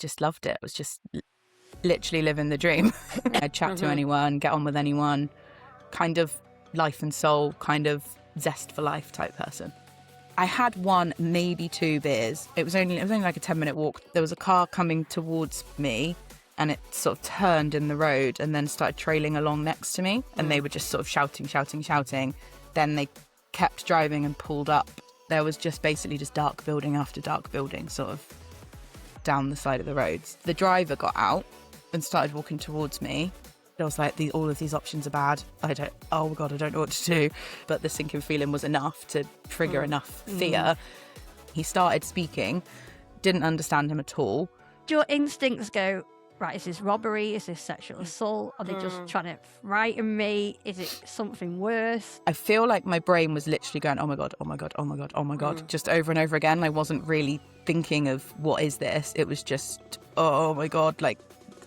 just loved it. It was just literally living the dream. I'd chat to anyone, get on with anyone, kind of life and soul, kind of zest for life type person. I had one, maybe 2 beers. It was only like a 10-minute walk. There was a car coming towards me and it sort of turned in the road and then started trailing along next to me. And they were just sort of shouting. Then they kept driving and pulled up. There was just basically just dark building after dark building sort of down the side of the roads. The driver got out and started walking towards me. I was like, all of these options are bad. Oh my God, I don't know what to do. But the sinking feeling was enough to trigger enough fear. He started speaking, didn't understand him at all. Do your instincts go, right, is this robbery? Is this sexual assault? Are they just trying to frighten me? Is it something worse? I feel like my brain was literally going, oh my God, oh my God, oh my God, oh my God, just over and over again. I wasn't really thinking of what is this? It was just, oh my God, like,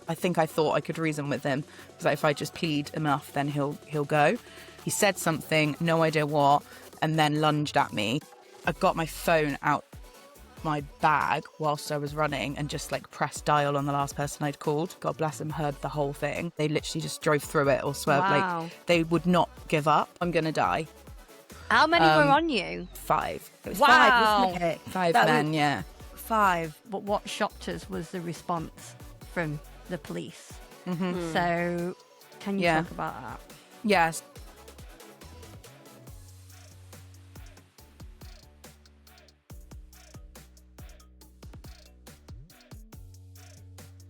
I think I thought I could reason with him. Because if I just plead enough, then he'll go. He said something, no idea what, and then lunged at me. I got my phone out my bag whilst I was running and just like pressed dial on the last person I'd called. God bless him, heard the whole thing. They literally just drove through it or swerved. Wow. Like they would not give up. I'm gonna die. How many were on you? 5. It was Wow. 5, wasn't it? 5 men, yeah. 5. But what shocked us was the response from the police. So can you talk about that? Yes.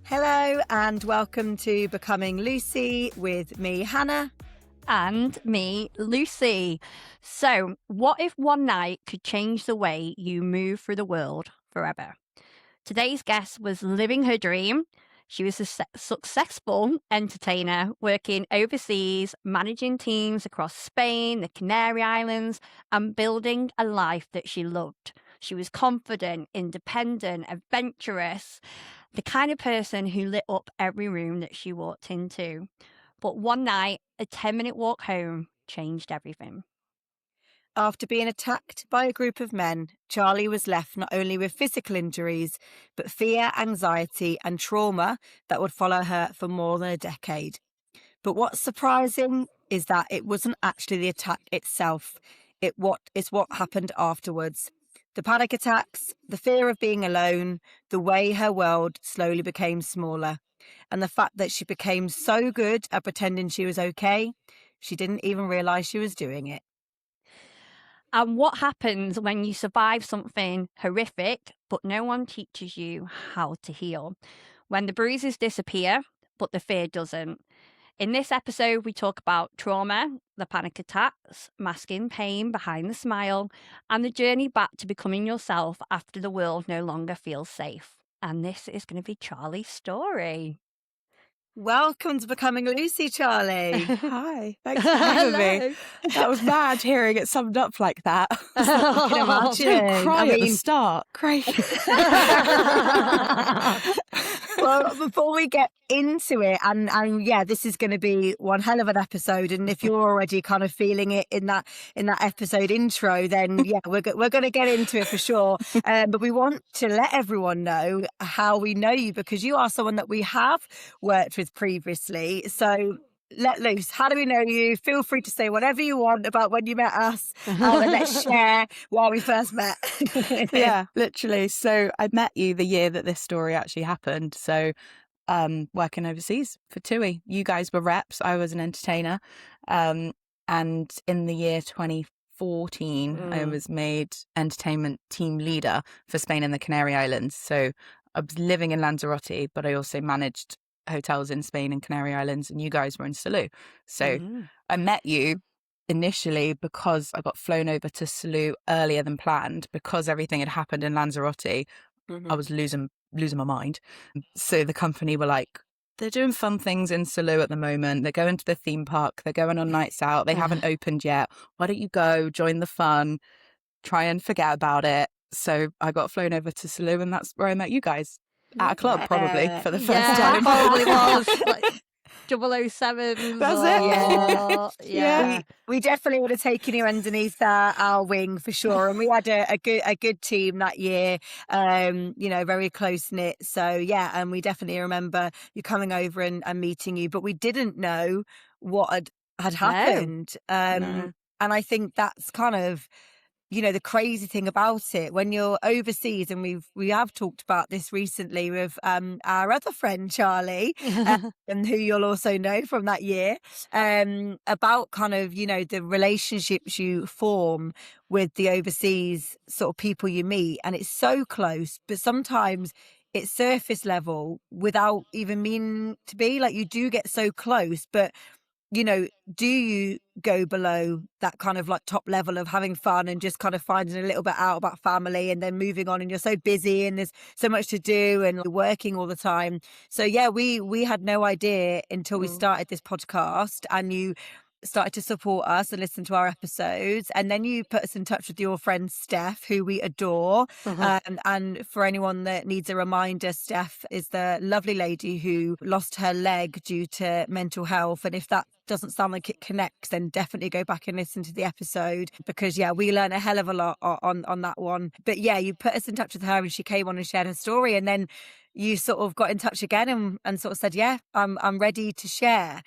Hello and welcome to Becoming Lucy with me, Hannah. And me, Lucy. So what if one night could change the way you move through the world forever? Today's guest was living her dream. She was a successful entertainer working overseas, managing teams across Spain, the Canary Islands, and building a life that she loved. She was confident, independent, adventurous, the kind of person who lit up every room that she walked into. But one night, a 10-minute walk home changed everything. After being attacked by a group of men, Charly was left not only with physical injuries, but fear, anxiety and trauma that would follow her for more than a decade. But what's surprising is that it wasn't actually the attack itself. It's what happened afterwards. The panic attacks, the fear of being alone, the way her world slowly became smaller, and the fact that she became so good at pretending she was okay, she didn't even realise she was doing it. And what happens when you survive something horrific, but no one teaches you how to heal? When the bruises disappear, but the fear doesn't. In this episode, we talk about trauma, the panic attacks, masking pain behind the smile, and the journey back to becoming yourself after the world no longer feels safe. And this is going to be Charly's story. Welcome to Becoming Lucy, Charly. Hi, thanks for having me. That was mad hearing it summed up like that. I can imagine. Cry at the start. Great. Well, before we get into it, and yeah, this is going to be one hell of an episode. And if you're already kind of feeling it in that episode intro, then yeah, we're going to get into it for sure. But we want to let everyone know how we know you, because you are someone that we have worked with previously. So let loose. How do we know you? Feel free to say whatever you want about when you met us, and let's share why we first met. Yeah, literally. So I met you the year that this story actually happened. So working overseas for TUI. You guys were reps. I was an entertainer. And in the year 2014, I was made entertainment team leader for Spain and the Canary Islands. So I was living in Lanzarote, but I also managed hotels in Spain and Canary Islands, and you guys were in Salou. So I met you initially because I got flown over to Salou earlier than planned, because everything had happened in Lanzarote. I was losing my mind. So the company were like, they're doing fun things in Salou at the moment. They're going to the theme park. They're going on nights out. They haven't opened yet. Why don't you go join the fun, try and forget about it? So I got flown over to Salou, and that's where I met you guys. At a club, probably, for the first time. Probably was. 007s. That's it. Or, Yeah. We definitely would have taken you underneath our wing for sure, and we had a good team that year. Very close knit. So yeah, and we definitely remember you coming over and meeting you, but we didn't know what had happened. No. And I think that's kind of, the crazy thing about it when you're overseas, and we have talked about this recently with our other friend Charly, and who you'll also know from that year, about kind of the relationships you form with the overseas sort of people you meet, and it's so close, but sometimes it's surface level without even meaning to be. Like, you do get so close, but do you go below that kind of like top level of having fun and just kind of finding a little bit out about family and then moving on, and you're so busy and there's so much to do and you're working all the time. So yeah, we had no idea until we started this podcast, and you started to support us and listen to our episodes, and then you put us in touch with your friend Steph, who we adore. And for anyone that needs a reminder, Steph is the lovely lady who lost her leg due to mental health, and if that doesn't sound like it connects, then definitely go back and listen to the episode, because yeah, we learned a hell of a lot on that one. But yeah, you put us in touch with her and she came on and shared her story, and then you sort of got in touch again and sort of said, yeah, I'm ready to share.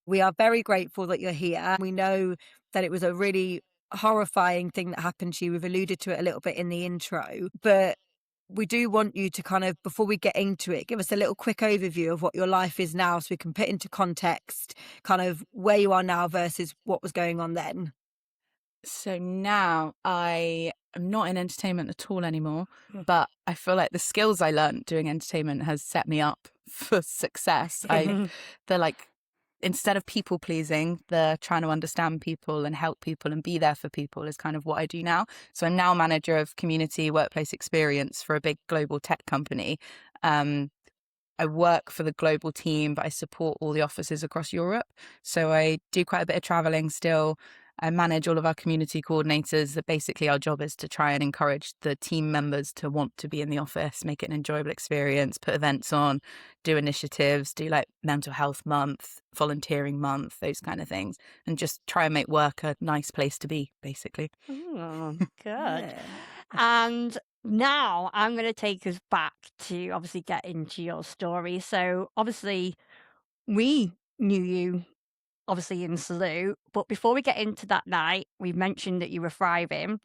We are very grateful that you're here. We know that it was a really horrifying thing that happened to you. We've alluded to it a little bit in the intro, but we do want you to kind of, before we get into it, give us a little quick overview of what your life is now, so we can put into context kind of where you are now versus what was going on then. So now I am not in entertainment at all anymore, but I feel like the skills I learned doing entertainment has set me up for success. They're like, instead of people pleasing, they're trying to understand people and help people and be there for people is kind of what I do now. So I'm now manager of community workplace experience for a big global tech company. I work for the global team, but I support all the offices across Europe. So I do quite a bit of traveling still. I manage all of our community coordinators. That basically our job is to try and encourage the team members to want to be in the office, make it an enjoyable experience, put events on, do initiatives, do like mental health month, volunteering month, those kind of things, and just try and make work a nice place to be, basically. Oh, good. And now I'm going to take us back to obviously get into your story. So obviously we knew you obviously in Salute, but before we get into that night, we mentioned that you were thriving.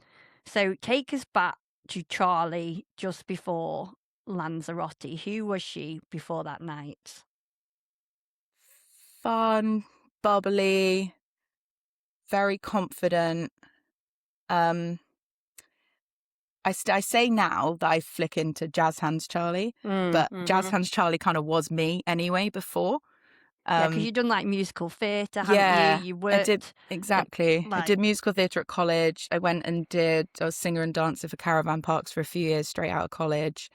So take us back to Charly just before Lanzarote. Who was she before that night? Fun, bubbly, very confident. I say now that I flick into Jazz Hands Charly, but Jazz Hands Charly kind of was me anyway before. Yeah, because you've done like musical theatre, haven't you? You worked. I did, exactly. I did musical theatre at college. I was singer and dancer for caravan parks for a few years straight out of college.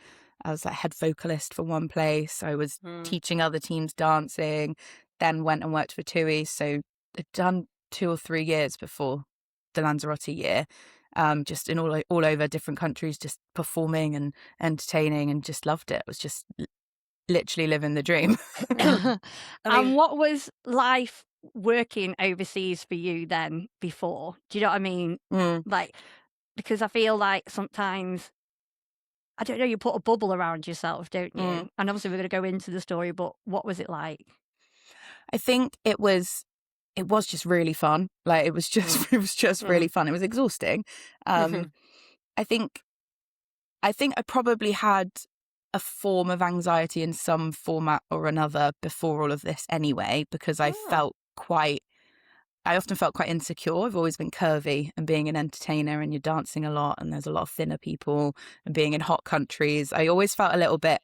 I was like head vocalist for one place. I was teaching other teams dancing, then went and worked for TUI. So I'd done 2 or 3 years before the Lanzarote year. Just in all over different countries, just performing and entertaining, and just loved it. It was just literally living the dream. And what was life working overseas for you then before? Do you know what I mean? Like, because I feel like sometimes, I don't know, you put a bubble around yourself, don't you? And obviously we're going to go into the story, but what was it like? I think it was just really fun. Like, it was just really fun. It was exhausting. I think I probably had a form of anxiety in some format or another before all of this anyway, because I often felt quite insecure. I've always been curvy, and being an entertainer and you're dancing a lot and there's a lot of thinner people, and being in hot countries, I always felt a little bit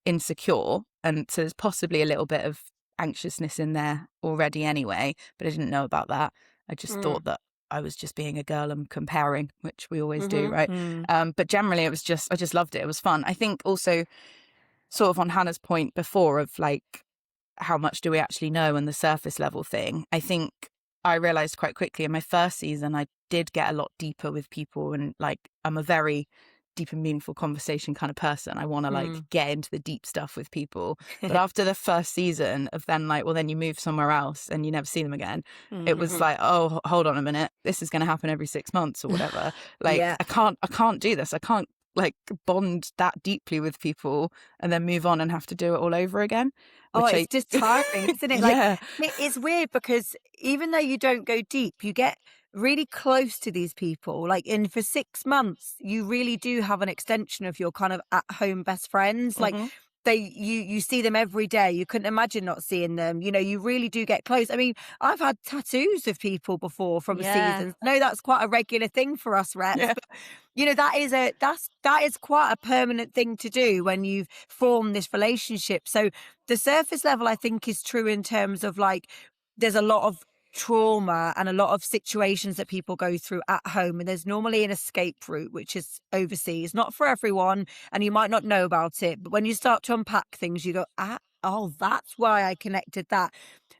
insecure. And so there's possibly a little bit of anxiousness in there already anyway, but I didn't know about that. I just thought that I was just being a girl and comparing, which we always do, right? But generally I just loved it. It was fun. I think also, sort of on Hannah's point before of like, how much do we actually know, and the surface level thing, I think I realized quite quickly in my first season I did get a lot deeper with people, and like, I'm a very deep and meaningful conversation kind of person. I want to like get into the deep stuff with people. But Mm. after the first season of then like, well, then you move somewhere else and you never see them again. It was Mhm. like, oh, hold on a minute. This is going to happen every 6 months or whatever. Like, Yeah. I can't do this. I can't like bond that deeply with people and then move on and have to do it all over again. Oh, Which it's just tiring, isn't it? Like, yeah. it's weird because even though you don't go deep, you get really close to these people. Like, in for 6 months, you really do have an extension of your kind of at home best friends. Like, Mhm. you see them every day. You couldn't imagine not seeing them. You know, you really do get close. I mean, I've had tattoos of people before from Yeah. seasons. I know that's quite a regular thing for us reps, Yeah. but you know, that is quite a permanent thing to do when you've formed this relationship. So the surface level, I think, is true in terms of like there's a lot of trauma and a lot of situations that people go through at home, and there's normally an escape route which is overseas, not for everyone, and you might not know about it, but when you start to unpack things you go, oh, that's why I connected that.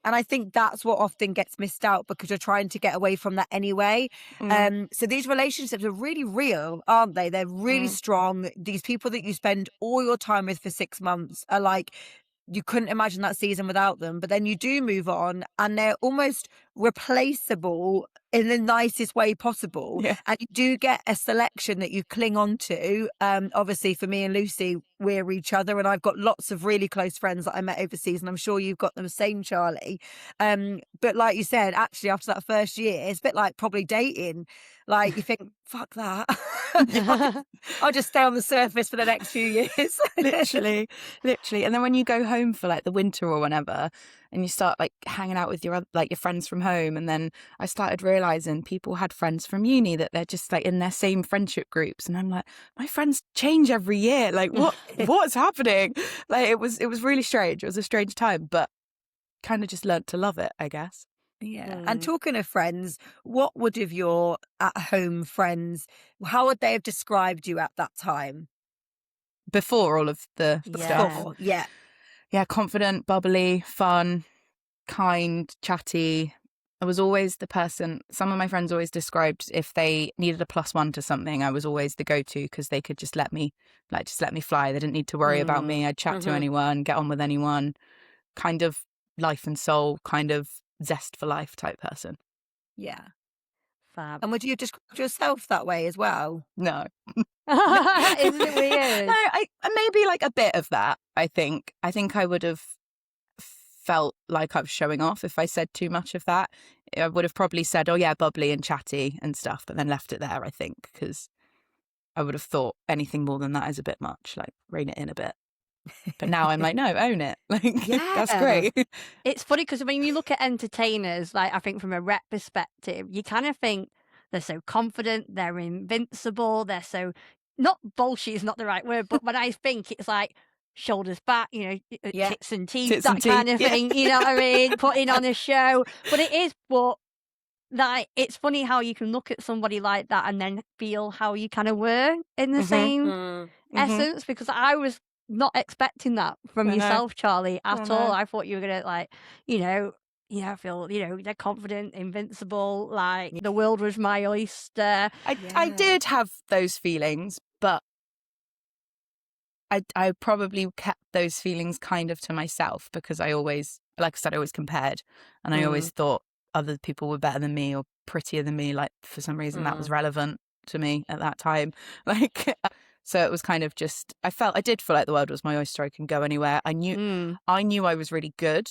And I think that's what often gets missed out because you're trying to get away from that anyway. So these relationships are really real, aren't they? They're really strong. These people that you spend all your time with for 6 months are like, you couldn't imagine that season without them. But then you do move on and they're almost replaceable in the nicest way possible. Yeah. And you do get a selection that you cling on to. Obviously, for me and Lucy, we're each other. And I've got lots of really close friends that I met overseas. And I'm sure you've got them, same, Charlie. But like you said, actually, after that first year, it's a bit like probably dating. Like you think, fuck that. I'll just stay on the surface for the next few years. literally. And then when you go home for like the winter or whenever, and you start like hanging out with your friends from home, and then I started realizing people had friends from uni that they're just like in their same friendship groups, and I'm like, my friends change every year. Like what's happening? Like it was really strange. It was a strange time, but kind of just learnt to love it, I guess. Yeah. And talking of friends, what would have your at home friends, how would they have described you at that time? Before all of the stuff. Before, yeah. Yeah, confident, bubbly, fun, kind, chatty. I was always the person, some of my friends always described if they needed a +1 to something, I was always the go-to because they could just let me fly. They didn't need to worry about me. I'd chat to anyone, get on with anyone, kind of life and soul, kind of zest for life type person. Yeah. Fab. And would you have described yourself that way as well? No. Isn't it weird? No, I maybe like a bit of that, I think. I think I would have felt like I was showing off if I said too much of that. I would have probably said, oh yeah, bubbly and chatty and stuff, but then left it there, I think, because I would have thought anything more than that is a bit much, like rein it in a bit. But now I'm like, no, own it. Like, that's great. It's funny because when you look at entertainers, like I think from a rep perspective, you kind of think they're so confident, they're invincible, they're so, not bullshit is not the right word, but when I think it's like shoulders back, you know, tits and teeth, Tits that and kind teeth, of yeah. thing, you know what I mean? Putting on a show. But it is, but like, it's funny how you can look at somebody like that and then feel how you kind of were in the same essence, because I was not expecting that from yourself, Charlie, at all. I thought you were gonna like, you know, I feel, you know, they're confident, invincible, like the world was my oyster. I did have those feelings, but I probably kept those feelings kind of to myself because I always, like I said, I always compared, and I always thought other people were better than me or prettier than me. Like for some reason that was relevant to me at that time. Like, so it was kind of just, I did feel like the world was my oyster. I can go anywhere. I knew I was really good.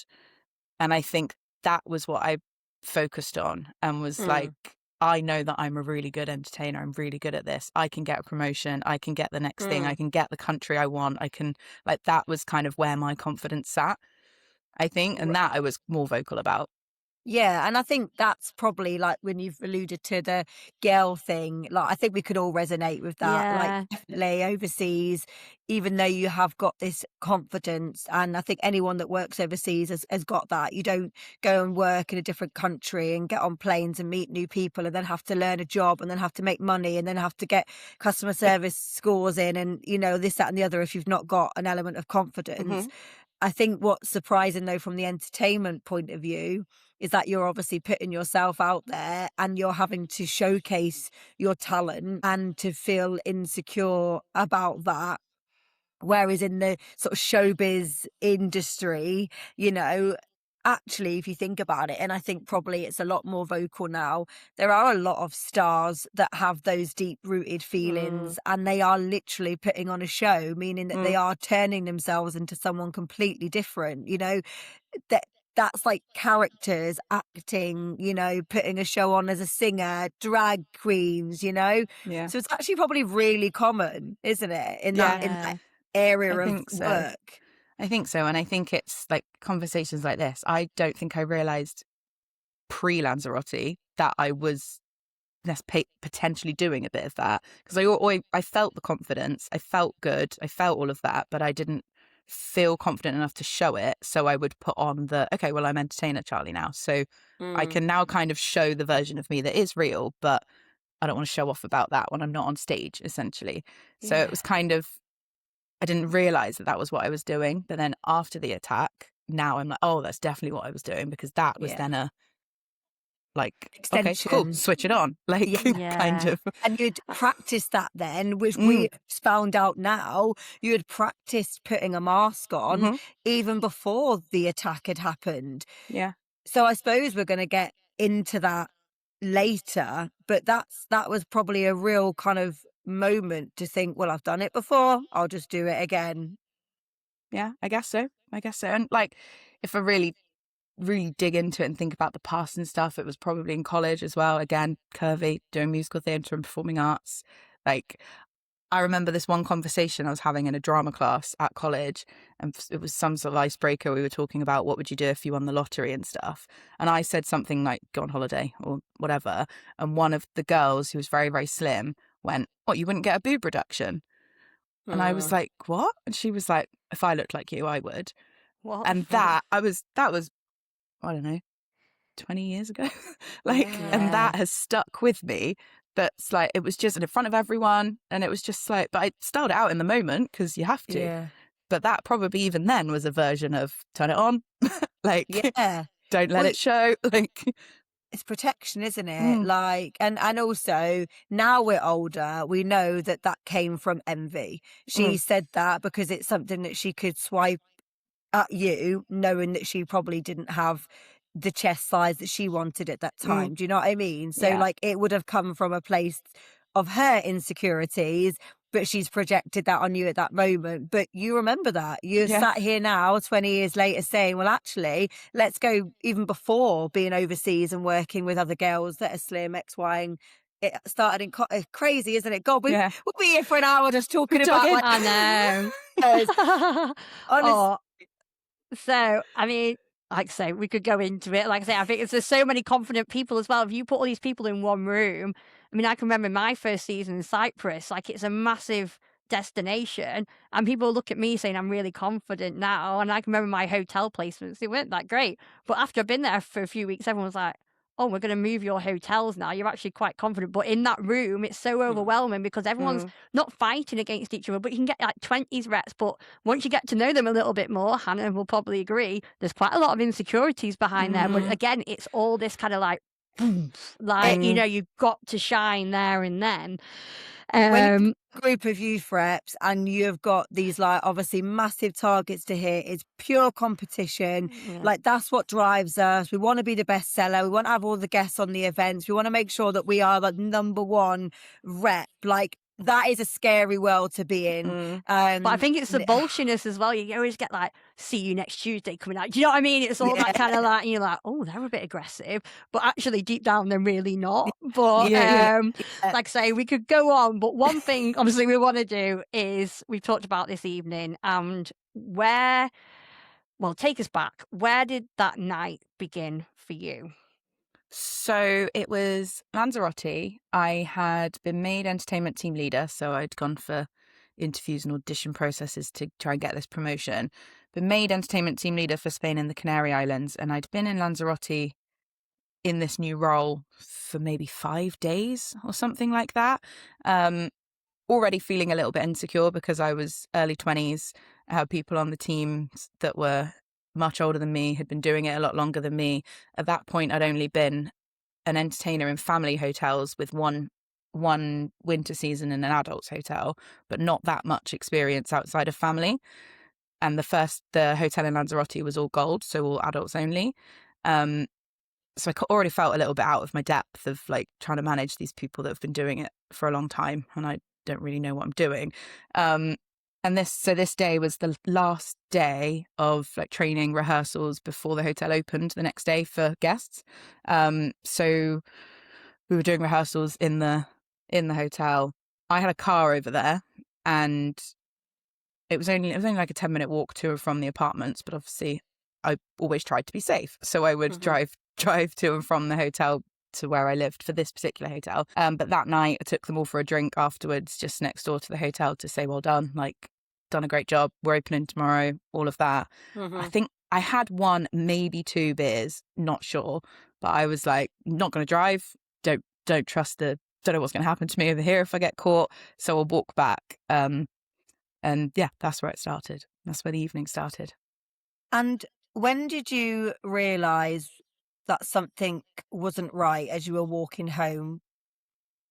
And I think that was what I focused on and was like, I know that I'm a really good entertainer. I'm really good at this. I can get a promotion. I can get the next thing. I can get the country I want. I can, like, that was kind of where my confidence sat, I think. And that I was more vocal about. Yeah, and I think that's probably like when you've alluded to the girl thing, like I think we could all resonate with that. Yeah. Like definitely overseas, even though you have got this confidence, and I think anyone that works overseas has got that. You don't go and work in a different country and get on planes and meet new people and then have to learn a job and then have to make money and then have to get customer service scores in and, you know, this, that and the other if you've not got an element of confidence. I think what's surprising though from the entertainment point of view is that you're obviously putting yourself out there and you're having to showcase your talent and to feel insecure about that. Whereas in the sort of showbiz industry, you know, actually, if you think about it, and I think probably it's a lot more vocal now, there are a lot of stars that have those deep rooted feelings and they are literally putting on a show, meaning that they are turning themselves into someone completely different, you know, that. That's like characters acting, you know, putting a show on as a singer, drag queens, you know. Yeah. So it's actually probably really common, isn't it? In that Yeah. area I of think so. work. I think so. And I think it's like conversations like this. I don't think I realised pre-Lanzarote that I was potentially doing a bit of that, because I felt the confidence, I felt good, I felt all of that, but I didn't feel confident enough to show it. So I would put on okay, well, I'm entertainer Charly now, so I can now kind of show the version of me that is real, but I don't want to show off about that when I'm not on stage, essentially. So it was kind of, I didn't realize that was what I was doing. But then after the attack, now I'm like, oh, that's definitely what I was doing, because that was then a like, okay, cool, extension. switch it on, like kind of. And you'd practice that then, which we found out now, you had practiced putting a mask on even before the attack had happened. Yeah. So I suppose we're going to get into that later, but that was probably a real kind of moment to think, well, I've done it before, I'll just do it again. Yeah, I guess so. And like, if I really dig into it and think about the past and stuff, it was probably in college as well. Again, curvy, doing musical theatre and performing arts. Like, I remember this one conversation I was having in a drama class at college, and it was some sort of icebreaker. We were talking about what would you do if you won the lottery and stuff. And I said something like, go on holiday or whatever. And one of the girls, who was very, very slim, went, what, you wouldn't get a boob reduction? And I was like, what? And she was like, if I looked like you, I would. What? And that was, I don't know, 20 years ago. And that has stuck with me. That's like, it was just in front of everyone. And it was just like, but I styled it out in the moment because you have to. Yeah. But that probably even then was a version of turn it on. Like, don't let it show. Like, it's protection, isn't it? Like, and also now we're older, we know that came from envy. She said that because it's something that she could swipe at you, knowing that she probably didn't have the chest size that she wanted at that time. Do you know what I mean? So like, it would have come from a place of her insecurities, but she's projected that on you at that moment. But you remember that. You're sat here now 20 years later saying, well, actually, let's go even before being overseas and working with other girls that are slim, X, Y, and it started in crazy, isn't it? God, we'll be here for an hour just talking about like, I know. Honestly. So, I mean, like I say, we could go into it. Like I say, I think there's so many confident people as well. If you put all these people in one room, I mean, I can remember my first season in Cyprus, like it's a massive destination, and people look at me saying I'm really confident now. And I can remember my hotel placements, they weren't that great. But after I've been there for a few weeks, everyone was like, oh, we're going to move your hotels now. You're actually quite confident. But in that room, it's so overwhelming because everyone's not fighting against each other, but you can get like 20s reps. But once you get to know them a little bit more, Hannah will probably agree, there's quite a lot of insecurities behind there. But again, it's all this kind of like, you know, you've got to shine there and then. When group of youth reps and you've got these like obviously massive targets to hit, it's pure competition. Like that's what drives us. We want to be the best seller, we want to have all the guests on the events, we want to make sure that we are the number one rep. Like that is a scary world to be in. But I think it's the bullshiness as well. You always get like, see you next Tuesday coming out. Do you know what I mean? It's all that kind of like, and you're like, oh, they're a bit aggressive. But actually deep down, they're really not. But like I say, we could go on. But one thing obviously we want to do is, we've talked about this evening, and take us back. Where did that night begin for you? So it was Lanzarote. I had been made entertainment team leader, so I'd gone for interviews and audition processes to try and get this promotion. Been made entertainment team leader for Spain and the Canary Islands, and I'd been in Lanzarote in this new role for maybe 5 days or something like that. Already feeling a little bit insecure because I was early 20s I had people on the team that were much older than me, had been doing it a lot longer than me. At that point, I'd only been an entertainer in family hotels with one winter season in an adults hotel, but not that much experience outside of family. And the hotel in Lanzarote was all gold, so all adults only. So I already felt a little bit out of my depth of like trying to manage these people that have been doing it for a long time, and I don't really know what I'm doing. And this day was the last day of like training rehearsals before the hotel opened the next day for guests. So we were doing rehearsals in the hotel. I had a car over there, and it was only like a 10-minute walk to and from the apartments, but obviously I always tried to be safe. So I would drive to and from the hotel to where I lived for this particular hotel. But that night I took them all for a drink afterwards, just next door to the hotel, to say, well done, like, done a great job. We're opening tomorrow, all of that. I think I had one, maybe 2 beers, not sure. But I was like, not going to drive. Don't trust don't know what's going to happen to me over here if I get caught. So I'll walk back. And yeah, that's where it started. That's where the evening started. And when did you realise that something wasn't right as you were walking home?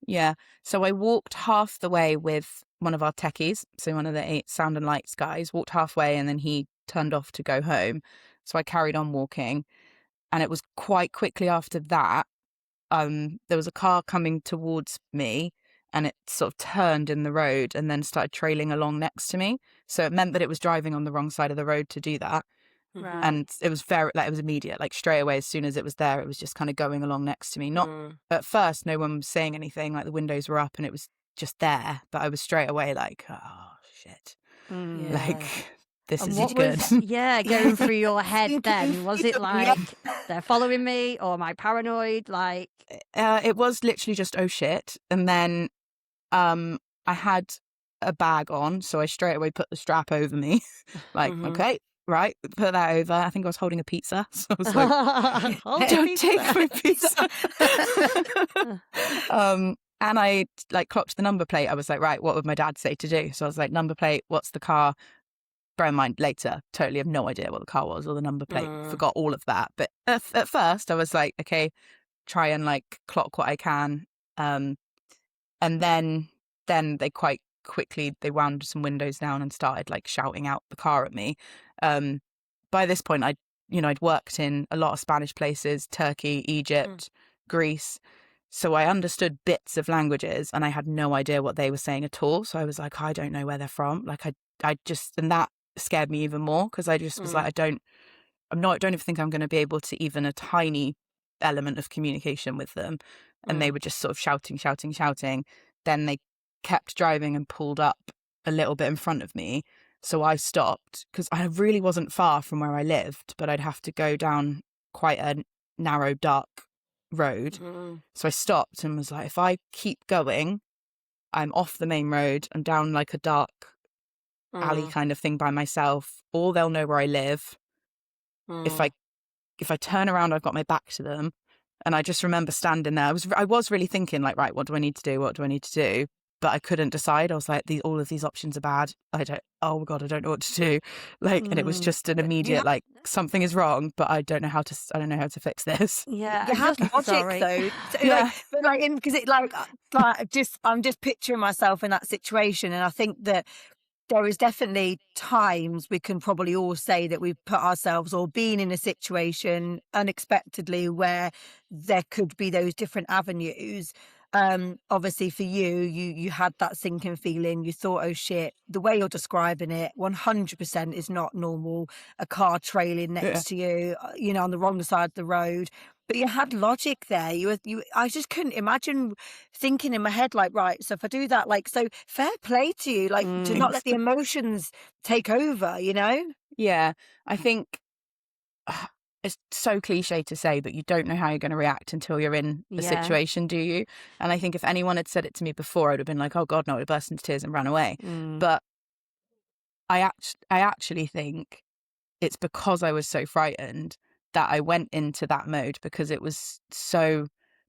Yeah. So I walked half the way with one of our techies. So one of the 8 sound and lights guys walked halfway, and then he turned off to go home. So I carried on walking. And it was quite quickly after that, there was a car coming towards me, and it sort of turned in the road and then started trailing along next to me. So it meant that it was driving on the wrong side of the road to do that. Right. And it was it was immediate, like straight away. As soon as it was there, it was just kind of going along next to me. Not at first, no one was saying anything, like the windows were up and it was just there. But I was straight away like, oh shit, like this And is what good. was going through your head then? Was it like they're following me, or am I paranoid? Like it was literally just oh shit. And then I had a bag on, so I straight away put the strap over me. Like, okay, right, put that over. I think I was holding a pizza, so I was like, don't take my pizza. And I like clocked the number plate. I was like, right, what would my dad say to do? So I was like, number plate, what's the car? Bear in mind, later, totally have no idea what the car was or the number plate. Forgot all of that. But at first, I was like, okay, try and like clock what I can. And then they quite quickly, they wound some windows down and started like shouting out the car at me. By this point, I'd worked in a lot of Spanish places, Turkey, Egypt, Greece. So I understood bits of languages, and I had no idea what they were saying at all. So I was like, I don't know where they're from. Like I just, and that scared me even more, because I just was like, I don't even think I'm going to be able to even a tiny element of communication with them. And they were just sort of shouting. Then they kept driving and pulled up a little bit in front of me. So I stopped, because I really wasn't far from where I lived, but I'd have to go down quite a narrow, dark road. So I stopped and was like, if I keep going, I'm off the main road, I'm down like a dark alley kind of thing by myself, or they'll know where I live. If I turn around, I've got my back to them. And I just remember standing there. I was really thinking like, right, what do I need to do? What do I need to do? But I couldn't decide. I was like, all of these options are bad. Oh my God, I don't know what to do. Like, and it was just an immediate, like, something is wrong, but I don't know how to fix this. yeah, You have logic though. So, I'm just picturing myself in that situation, and I think that there is definitely times we can probably all say that we've put ourselves or been in a situation unexpectedly where there could be those different avenues. Obviously for you had that sinking feeling. You thought, oh shit, the way you're describing it 100% is not normal. A car trailing next to you, on the wrong side of the road. But you had logic there. I just couldn't imagine thinking in my head, like, right, so if I do that, like, so fair play to you, like, to not let the emotions take over, Yeah, I think it's so cliche to say, but you don't know how you're going to react until you're in the situation, do you? And I think if anyone had said it to me before, I'd have been like, oh God, no, I burst into tears and ran away. But I actually think it's because I was so frightened that I went into that mode, because it was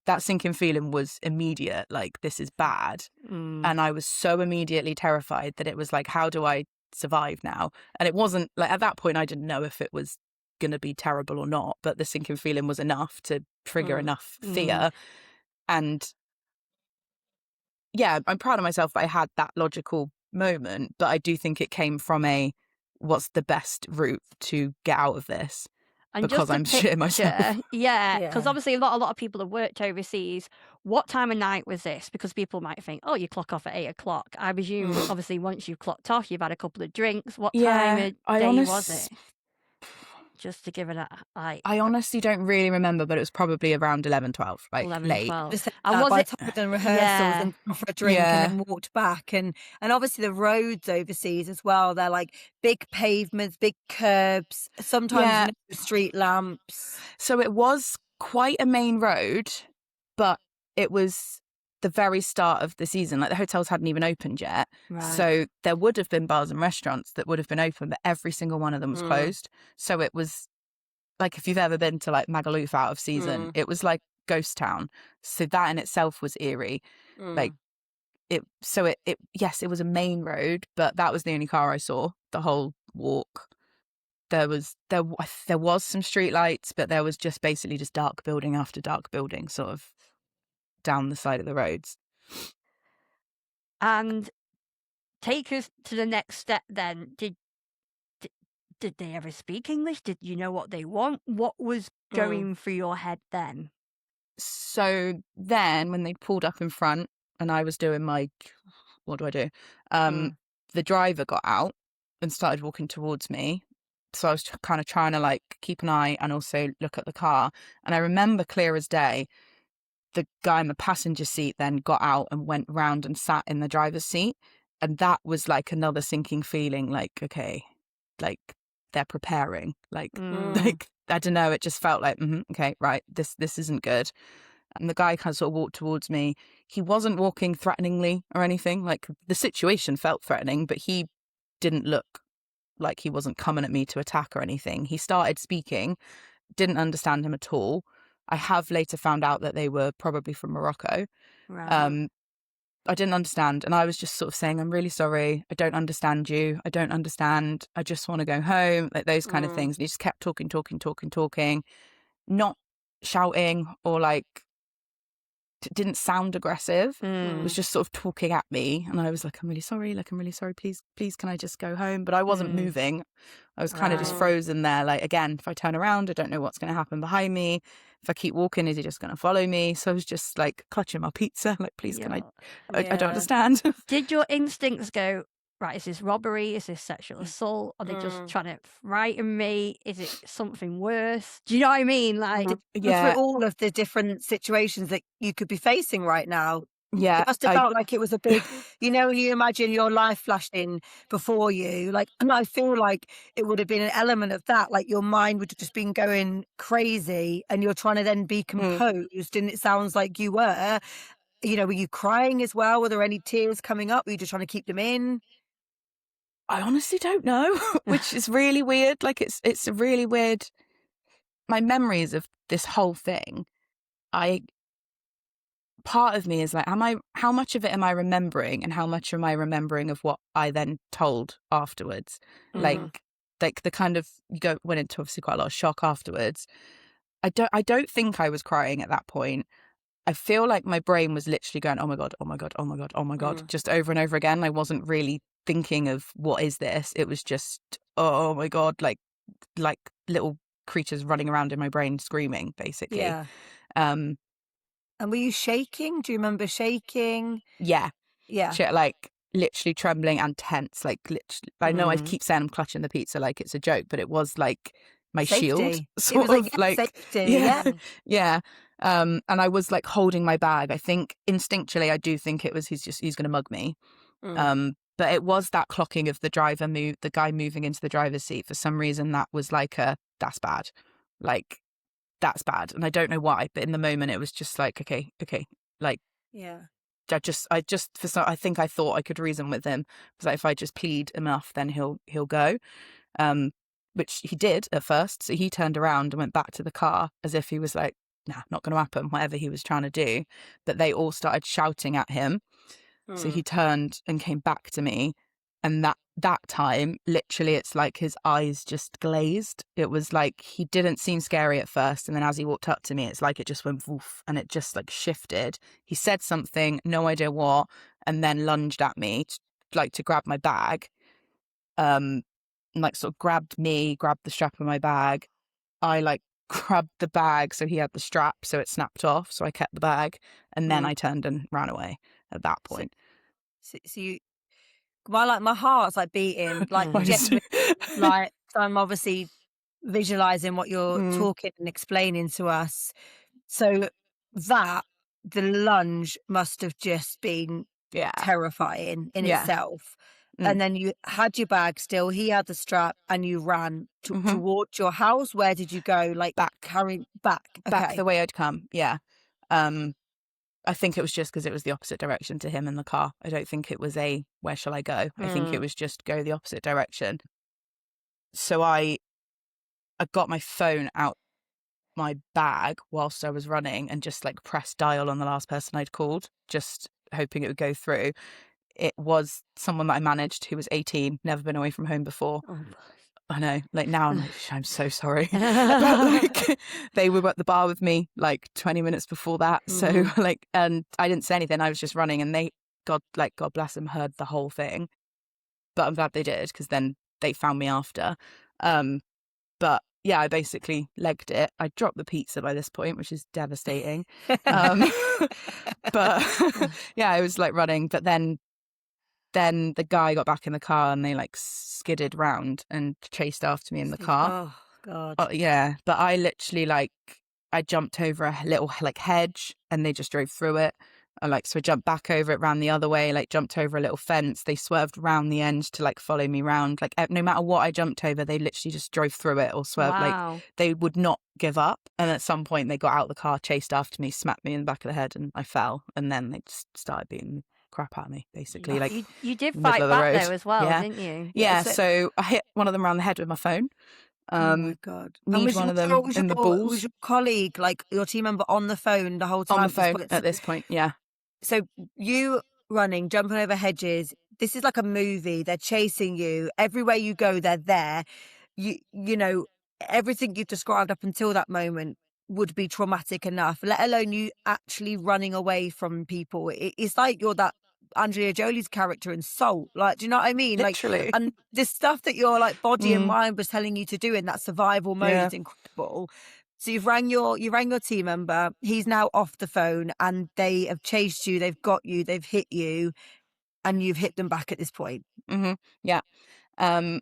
that sinking feeling was immediate, like, this is bad. And I was so immediately terrified that it was like, how do I survive now. And it wasn't like, at that point, I didn't know if it was going to be terrible or not, but the sinking feeling was enough to trigger enough fear. And yeah, I'm proud of myself that I had that logical moment, but I do think it came from what's the best route to get out of this? And Because just a I'm shitting myself. picture, yeah, because Yeah. obviously a lot of people have worked overseas. What time of night was this? Because people might think, oh, you clock off at 8 o'clock. I presume, obviously, once you've clocked off, you've had a couple of drinks. What time of day was it? Just to give it I honestly don't really remember, but it was probably around 11, 12, like 11, late. 12. Just And was by it? the time we'd done rehearsals Yeah. and gone for a drink and then walked back, and obviously the roads overseas as well, they're like big pavements, big curbs, sometimes no street lamps. So it was quite a main road, but it was the very start of the season. Like the hotels hadn't even opened yet. Right. So there would have been bars and restaurants that would have been open, but every single one of them was closed. So it was like, if you've ever been to like Magaluf out of season, it was like ghost town. So that in itself was eerie. Like yes, it was a main road, but that was the only car I saw the whole walk. There was some street lights, but there was just basically just dark building after dark building sort of down the side of the roads. And take us to the next step then. Did they ever speak English? Did you know what they want? What was going through your head then? So then when they pulled up in front and I was doing my, what do I do? The driver got out and started walking towards me. So I was kind of trying to like keep an eye and also look at the car. And I remember clear as day, the guy in the passenger seat then got out and went round and sat in the driver's seat. And that was like another sinking feeling, like, okay, like they're preparing, like I don't know, it just felt like, okay, right, this isn't good. And the guy kind of sort of walked towards me. He wasn't walking threateningly or anything. Like the situation felt threatening, but he didn't look like he wasn't coming at me to attack or anything. He started speaking, didn't understand him at all. I have later found out that they were probably from Morocco. Right. I didn't understand. And I was just sort of saying, I'm really sorry. I don't understand you. I don't understand. I just want to go home. Like those kind of things. And he just kept talking, not shouting or like, didn't sound aggressive. Was just sort of talking at me. And I was like, I'm really sorry. Please, can I just go home? But I wasn't moving. I was kind of just frozen there. Like, again, if I turn around, I don't know what's going to happen behind me. If I keep walking, is he just going to follow me? So I was just like clutching my pizza. Like, please, can I don't understand. Did your instincts go, right, is this robbery? Is this sexual assault? Are they just trying to frighten me? Is it something worse? Do you know what I mean? Like, through all of the different situations that you could be facing right now. Yeah. It must have felt like it was a big, you imagine your life flashing before you. Like, and I feel like it would have been an element of that. Like your mind would have just been going crazy and you're trying to then be composed. And it sounds like you were, were you crying as well? Were there any tears coming up? Were you just trying to keep them in? I honestly don't know, which is really weird. Like it's a really weird, my memories of this whole thing. Part of me is like, how much of it am I remembering and how much am I remembering of what I then told afterwards? Like the kind of, went into obviously quite a lot of shock afterwards. I don't think I was crying at that point. I feel like my brain was literally going, oh my God, oh my God, oh my God, oh my God, just over and over again. I wasn't really thinking of what is this? It was just, oh my God, like little creatures running around in my brain screaming, basically. Yeah. And were you shaking? Do you remember shaking? Yeah. Yeah. Like literally trembling and tense. Like literally, I know I keep saying I'm clutching the pizza like it's a joke, but it was like my shield. Sort of like safety. Yeah. And I was like holding my bag. I think instinctually I do think it was he's going to mug me. But it was that clocking of the guy moving into the driver's seat. For some reason that was like that's bad. Like that's bad. And I don't know why, but in the moment it was just like, okay. Like, yeah. I think I thought I could reason with him. Because like, if I just plead enough, then he'll go. Which he did at first. So he turned around and went back to the car as if he was like, nah, not going to happen, whatever he was trying to do. But they all started shouting at him. So he turned and came back to me. And that that time, literally, it's like his eyes just glazed. It was like he didn't seem scary at first, and then as he walked up to me, it's like it just went woof, and it just like shifted. He said something, no idea what, and then lunged at me, to grab my bag. And, like, sort of grabbed the strap of my bag. I like grabbed the bag, so he had the strap, so it snapped off. So I kept the bag, and then I turned and ran away at that point. So you, my heart's like beating, like genuinely, like I'm obviously visualizing what you're talking and explaining to us. So the lunge must have just been terrifying in itself. And then you had your bag still, he had the strap, and you ran towards your house. Where did you go? Like carrying back the way I'd come. Yeah. I think it was just because it was the opposite direction to him in the car. I don't think it was where shall I go? I think it was just go the opposite direction. So I got my phone out my bag whilst I was running and just like pressed dial on the last person I'd called, just hoping it would go through. It was someone that I managed who was 18, never been away from home before. Oh. I know, like now I'm like, I'm so sorry. But like they were at the bar with me like 20 minutes before that. So like, and I didn't say anything. I was just running, and they, God bless them, heard the whole thing. But I'm glad they did, because then they found me after. But yeah, I basically legged it. I dropped the pizza by this point, which is devastating. But yeah, I was like running, but then the guy got back in the car, and they like skidded round and chased after me in the car. Oh God. Yeah, but I literally I jumped over a little like hedge, and they just drove through it. So I jumped back over it, ran the other way, like jumped over a little fence. They swerved round the end to like follow me round. Like no matter what I jumped over, they literally just drove through it or swerved. Wow. Like they would not give up. And at some point they got out of the car, chased after me, smacked me in the back of the head, and I fell. And then they just started beating crap at me, basically. Like you did fight back though as well, yeah. didn't you? Yeah. So I hit one of them around the head with my phone. Oh my God. Kneed one of them in the balls. Was your colleague, like your team member, on the phone the whole time? On the phone at this point, yeah. So you running, jumping over hedges. This is like a movie. They're chasing you. Everywhere you go, they're there. You know, everything you've described up until that moment would be traumatic enough, let alone you actually running away from people. It's like you're that Andrea Jolie's character in Salt. Like, do you know what I mean? Literally. Like, and the stuff that your like body and mind was telling you to do in that survival mode is incredible. So you rang your team member. He's now off the phone, and they have chased you. They've got you. They've hit you, and you've hit them back at this point. Yeah. I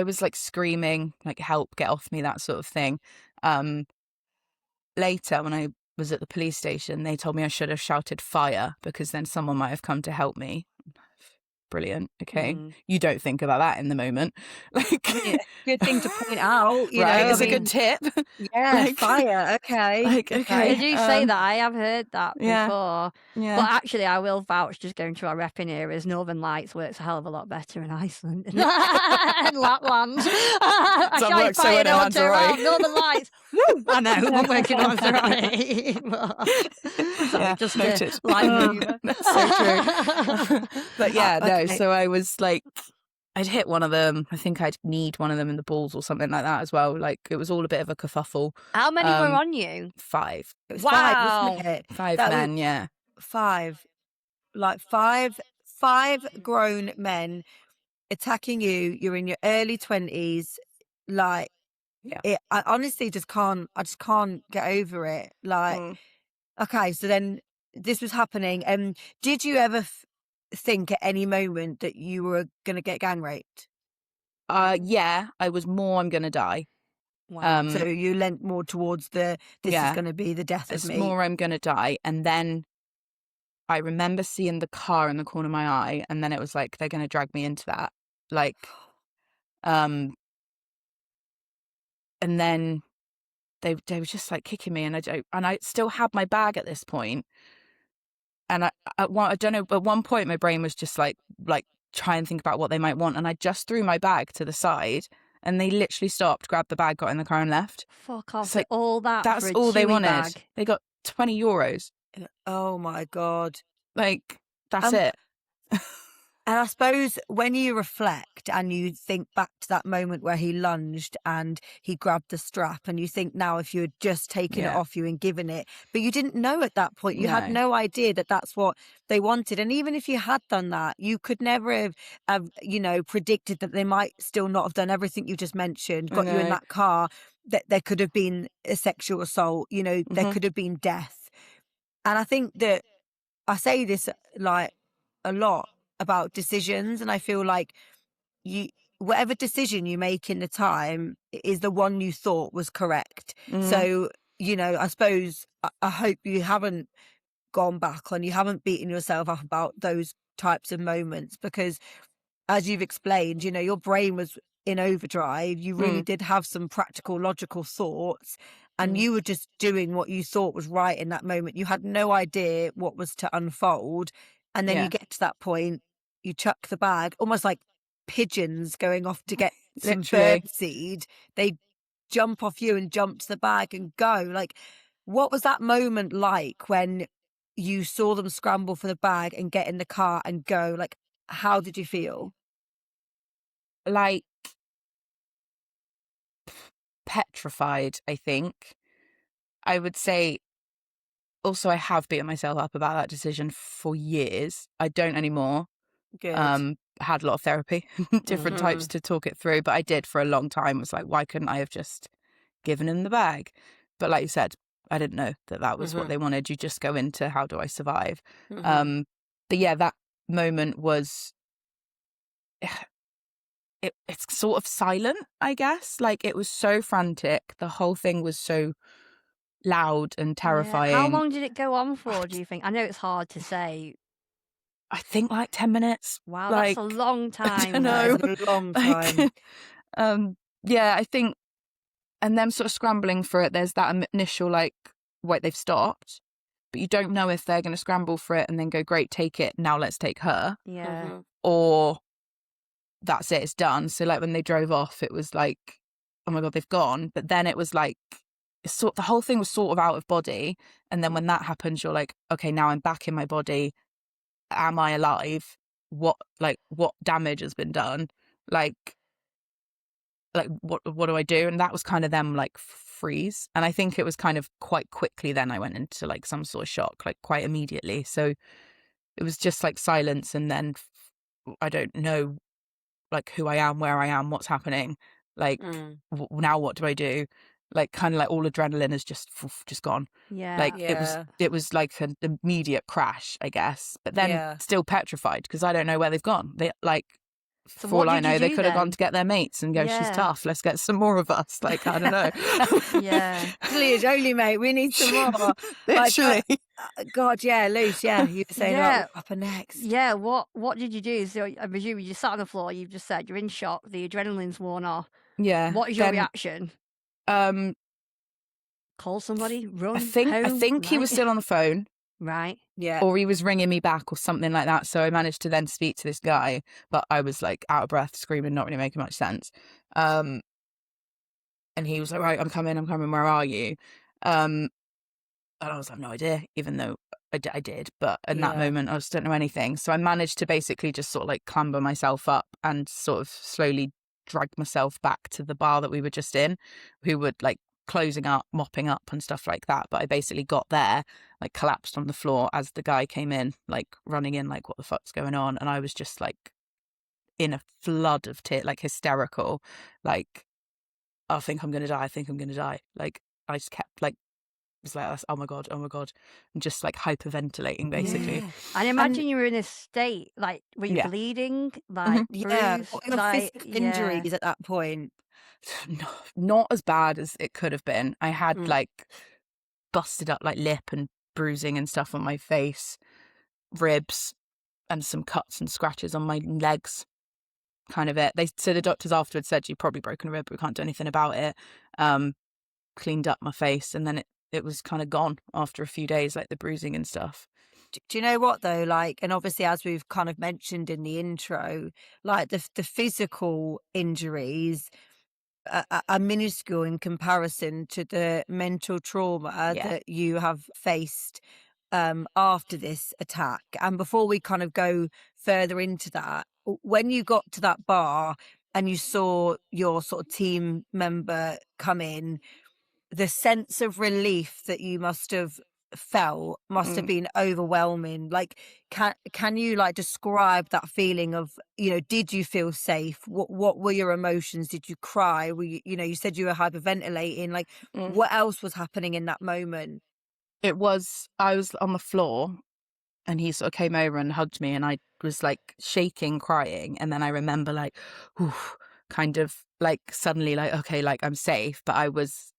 was like screaming, like, help, get off me, that sort of thing. Later, when I was at the police station, they told me I should have shouted fire, because then someone might have come to help me. Brilliant. Okay. You don't think about that in the moment. Like, good thing to point out, you right? know, It's a good tip. Yeah, like, fire. Okay. Like, okay. Did you say that? I have heard that yeah. before. Yeah. But actually, I will vouch, just going to our repping areas, Northern Lights works a hell of a lot better in Iceland and Lapland. I shouted fire, no one turned around. Northern Lights. Woo! I know, one working on yeah, just noted. That's so true. But yeah, no, so I was like, I'd hit one of them. I think I'd kneed one of them in the balls or something like that as well. Like, it was all a bit of a kerfuffle. How many were on you? 5. It was wow. 5, wasn't it? 5 men, yeah. 5. Like five grown men attacking you. You're in your early 20s. Like, I honestly just can't get over it. Like, okay, so then this was happening. Did you ever think at any moment that you were going to get gang raped? Yeah, I was more, I'm going to die. Wow. So you leant more towards this is going to be the death of me. It's more, I'm going to die. And then I remember seeing the car in the corner of my eye, and then it was like, they're going to drag me into that. Like, and then they were just like kicking me, and I still had my bag at this point. And I don't know, at one point my brain was just like try and think about what they might want, and I just threw my bag to the side, and they literally stopped, grabbed the bag, got in the car, and left. Fuck off! Like, all that. That's for a all they Chewy wanted. bag. They got €20. Oh my God! Like, that's it. And I suppose when you reflect and you think back to that moment where he lunged and he grabbed the strap, and you think now if you had just taken it Yeah. off you and given it, but you didn't know at that point, you had No. no idea that that's what they wanted. And even if you had done that, you could never have predicted that they might still not have done everything you just mentioned, I got you in know. that car, that there could have been a sexual assault, there Mhm. could have been death. And I think that I say this like a lot about decisions, and I feel like you whatever decision you make in the time is the one you thought was correct. Mhm. So, I suppose I hope you haven't gone back on, you haven't beaten yourself up about those types of moments, because as you've explained, your brain was in overdrive. You really Mm. did have some practical, logical thoughts, and Mm. you were just doing what you thought was right in that moment. You had no idea what was to unfold. And then you Yeah. get to that point, you chuck the bag, almost like pigeons going off to get some Literally. bird seed. They jump off you and jump to the bag and go. Like, what was that moment like when you saw them scramble for the bag and get in the car and go? Like, how did you feel? Like petrified, I think. I would say also I have beaten myself up about that decision for years. I don't anymore. Good. Had a lot of therapy, different types Mhm. to talk it through, but I did for a long time. It was like, why couldn't I have just given him the bag? But like you said, I didn't know that that was what Mhm. they wanted. You just go into how do I survive? Mhm. But yeah, that moment was it's sort of silent, I guess. Like it was so frantic. The whole thing was so loud and Yeah. How terrifying. long did it go on for, do you think? I know it's hard to say. I think like 10 minutes. Wow, that's Like a long I time don't That is know. then. a long Like time. yeah, I think and them sort of scrambling for it, there's that initial like, wait, they've stopped, but you don't know if they're going to scramble for it and then go, great, take it. Now let's take her. Yeah. Mhm. Or that's it, it's done. So like when they drove off, it was like, oh my God, they've gone. But then it was like, the whole thing was sort of out of body. And then when that happens, you're like, okay, now I'm back in my body. Am I alive? What damage has been done? Like what do I do? And that was kind of them like freeze. And I think it was kind of quite quickly then I went into like some sort of shock, like quite immediately. So it was just like silence, and then I don't know like who I am, where I am, what's happening. Like Mm. now what do I do? Like kind of like all adrenaline is just gone. Yeah. Like Yeah. it was like an immediate crash, I guess. But then Yeah. still petrified because I don't know where they've gone. They like So for what all I did you know, they do could have gone then? to get their mates and go, she's Yeah. tough. Let's get some more of us. Like, I don't know. Yeah. Actually, Jolie, mate, we need some more. Like, Literally. God, yeah, Luce, yeah. You were saying about Yeah. what happened next. Yeah. What did you do? So I presume you sat on the floor, you've just said you're in shock, the adrenaline's worn off. Yeah. What is your Then reaction? um Call somebody, I run think I home, think he was right? still on the phone, Right. Yeah. or he was ringing me back or something like that. So I managed to then speak to this guy, but I was like out of breath, screaming, not really making much sense. And he was like, right, I'm coming, where are you? And I was like, no idea, even though I did. But in that Yeah. moment, I just don't know anything. So I managed to basically just sort of like clamber myself up and sort of slowly drag myself back to the bar that we were just in, who were like closing up, mopping up and stuff like that. But I basically got there, like collapsed on the floor as the guy came in, like running in, like, what the fuck's going on? And I was just like in a flood of tears, like hysterical, like, I think I'm going to die. I think I'm going to die. Like, I just kept like, was like, oh my God, and just like hyperventilating basically. Yeah. I imagine you were in a state, like, were you Yeah. bleeding? Like, Yeah. bruised? What are your Like, physical yeah. injuries at that point? Not as bad as it could have been. I had Mm. like busted up like lip and bruising and stuff on my face, ribs, and some cuts and scratches on my legs. Kind of it. So the doctors afterwards said, you've probably broken a rib. We can't do anything about it. Cleaned up my face, and then it was kind of gone after a few days, like the bruising and stuff. Do you know what though? Like, and obviously, as we've kind of mentioned in the intro, like the physical injuries are minuscule in comparison to the mental trauma Yeah. that you have faced after this attack. And before we kind of go further into that, when you got to that bar and you saw your sort of team member come in, the sense of relief that you must have felt must have been overwhelming. Like, can you like describe that feeling of, you know, did you feel safe? What were your emotions? Did you cry? Were you, you know, you said you were hyperventilating. Like, what else was happening in that moment? I was on the floor and he sort of came over and hugged me and I was like shaking, crying. And then I remember like, kind of like suddenly like, okay, like I'm safe. But I was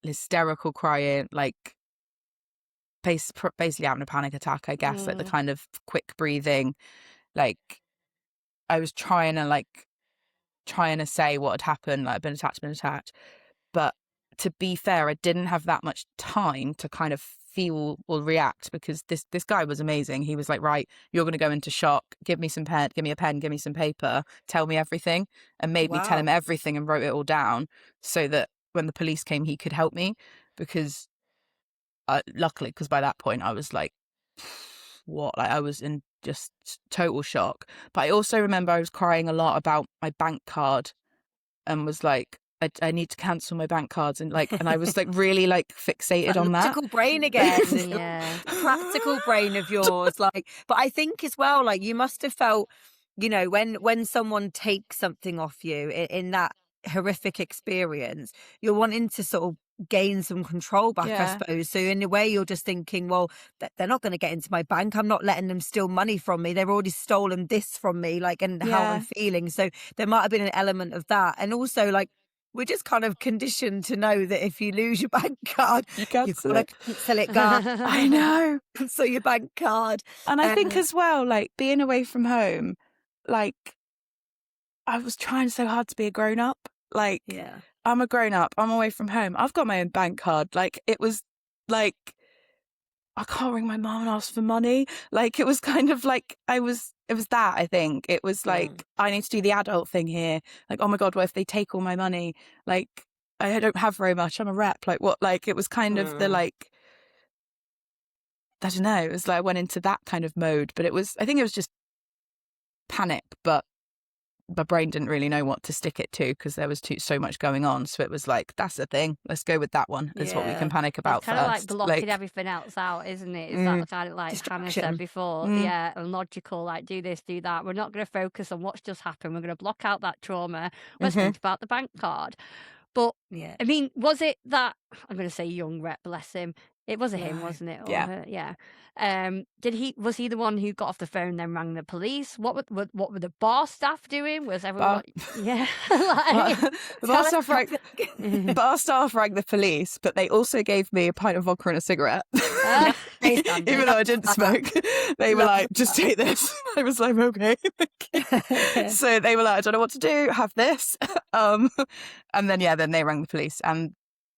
hysterical crying, like basically having a panic attack, I guess, like the kind of quick breathing. Like I was trying to say what had happened, like I've been attacked. But to be fair, I didn't have that much time to kind of feel or react because this guy was amazing. He was like, right, you're going to go into shock. Give me a pen, give me some paper, tell me everything, and made me tell him everything and wrote it all down so that when the police came, he could help me. Because luckily, because by that point I was like, what? Like I was in just total shock. But I also remember I was crying a lot about my bank card and was like, I need to cancel my bank cards and I was like really like fixated on that. Logical brain again. Yeah. Practical brain of yours. Like, but I think as well, like you must have felt, you know, when someone takes something off you in that horrific experience, you're wanting to sort of gain some control back, I suppose. So in a way, you're just thinking, well, they're not going to get into my bank. I'm not letting them steal money from me. They've already stolen this from me, like, and how I'm feeling. So there might have been an element of that. And also, like, we're just kind of conditioned to know that if you lose your bank card, you've got to cancel it, guys. I know. Cancel your bank card. And I think as well, like being away from home, like I was trying so hard to be a grown up. Like, I'm a grown up. I'm away from home. I've got my own bank card. Like, it was like, I can't ring my mom and ask for money. Like, it was kind of like, it was that, I think. It was like, I need to do the adult thing here. Like, oh my God, what if they take all my money? Like, I don't have very much. I'm a rep. Like, what? Like, it was kind of the like, I don't know. It was like, I went into that kind of mode, but I think it was just panic, but my brain didn't really know what to stick it to because there was so much going on. So it was like, that's the thing. Let's go with that one. Is what we can panic about it's kind first. of like blocking everything else out, isn't it? Is that kind of like Hannah said before? Yeah, and logical, like do this, do that. We're not going to focus on what's just happened. We're going to block out that trauma. Let's think about the bank card. But I mean, was it that, I'm going to say young rep, bless him. It was him, wasn't it? Or her? Yeah. Was he the one who got off the phone and then rang the police? What were the bar staff doing? Was everyone the bar staff rang the police, but they also gave me a pint of vodka and a cigarette. Even though I didn't smoke, they were like, just take this. I was like, okay. So they were like, I don't know what to do, have this. And then then they rang the police, and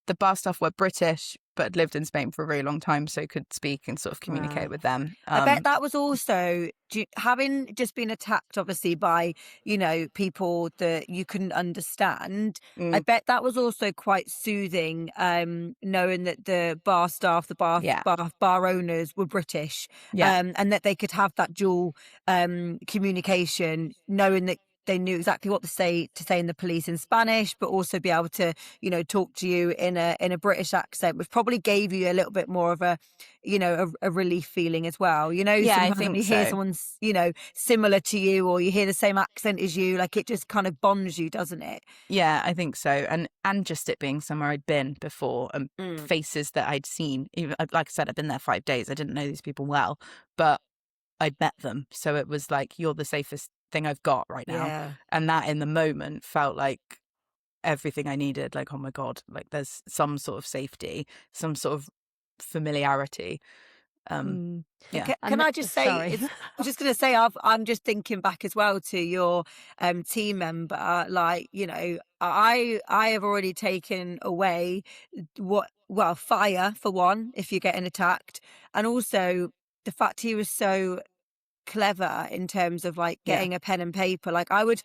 the bar staff were British but had lived in Spain for a very long time, so could speak and sort of communicate with them. I bet that was also having just been attacked, obviously, by, you know, people that you couldn't understand. I bet that was also quite soothing, knowing that the bar staff, the bar owners were British, and that they could have that dual communication, knowing that they knew exactly what to say in the police in Spanish, but also be able to, you know, talk to you in a British accent, which probably gave you a little bit more of a, you know, a relief feeling as well. You know, I think when you hear someone's, you know, similar to you, or you hear the same accent as you, like it just kind of bonds you, doesn't it? Yeah, I think so. And just it being somewhere I'd been before and faces that I'd seen. Even, like I said, I'd been there 5 days. I didn't know these people well, but I'd met them. So it was like, you're the safest thing I've got right now. And that in the moment felt like everything I needed. Like, oh my God, like there's some sort of safety, some sort of familiarity. Can I just say, I'm just going to say, I'm just thinking back as well to your team member. Like, you know, I have already taken away fire for one, if you're getting attacked, and also the fact he was so clever in terms of like getting a pen and paper. Like I would,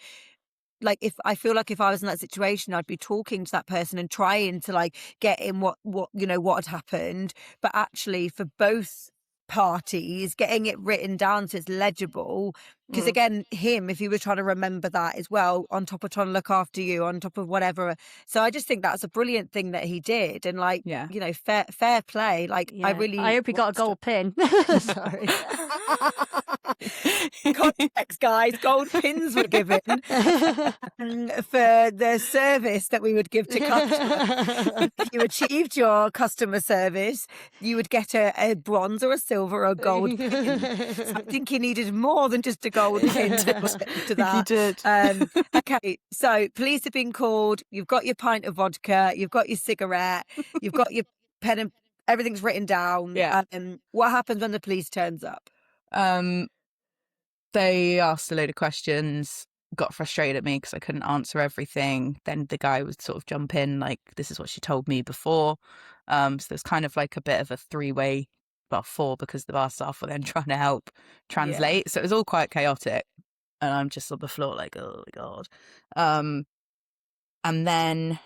like, if I feel like if I was in that situation, I'd be talking to that person and trying to like get in what you know what had happened. But actually, for both parties, getting it written down so it's legible. Because again, if he was trying to remember that as well, on top of trying to look after you, on top of whatever. So I just think that's a brilliant thing that he did. And like, Yeah. you know, fair play. Like, Yeah. I hope he got a gold pin. Sorry. Context, guys. Gold pins were given for the service that we would give to customers. If you achieved your customer service, you would get a bronze or a silver or a gold pin. So I think he needed more than just a gold pin to that. He did. Okay, so police have been called. You've got your pint of vodka. You've got your cigarette. You've got your pen and everything's written down. Yeah. What happens when the police turns up? They asked a load of questions, got frustrated at me because I couldn't answer everything. Then the guy would sort of jump in, like, this is what she told me before. So there's kind of like a bit of a three-way, well, four, because the bar staff were then trying to help translate. So it was all quite chaotic. And I'm just on the floor like, oh my God. And then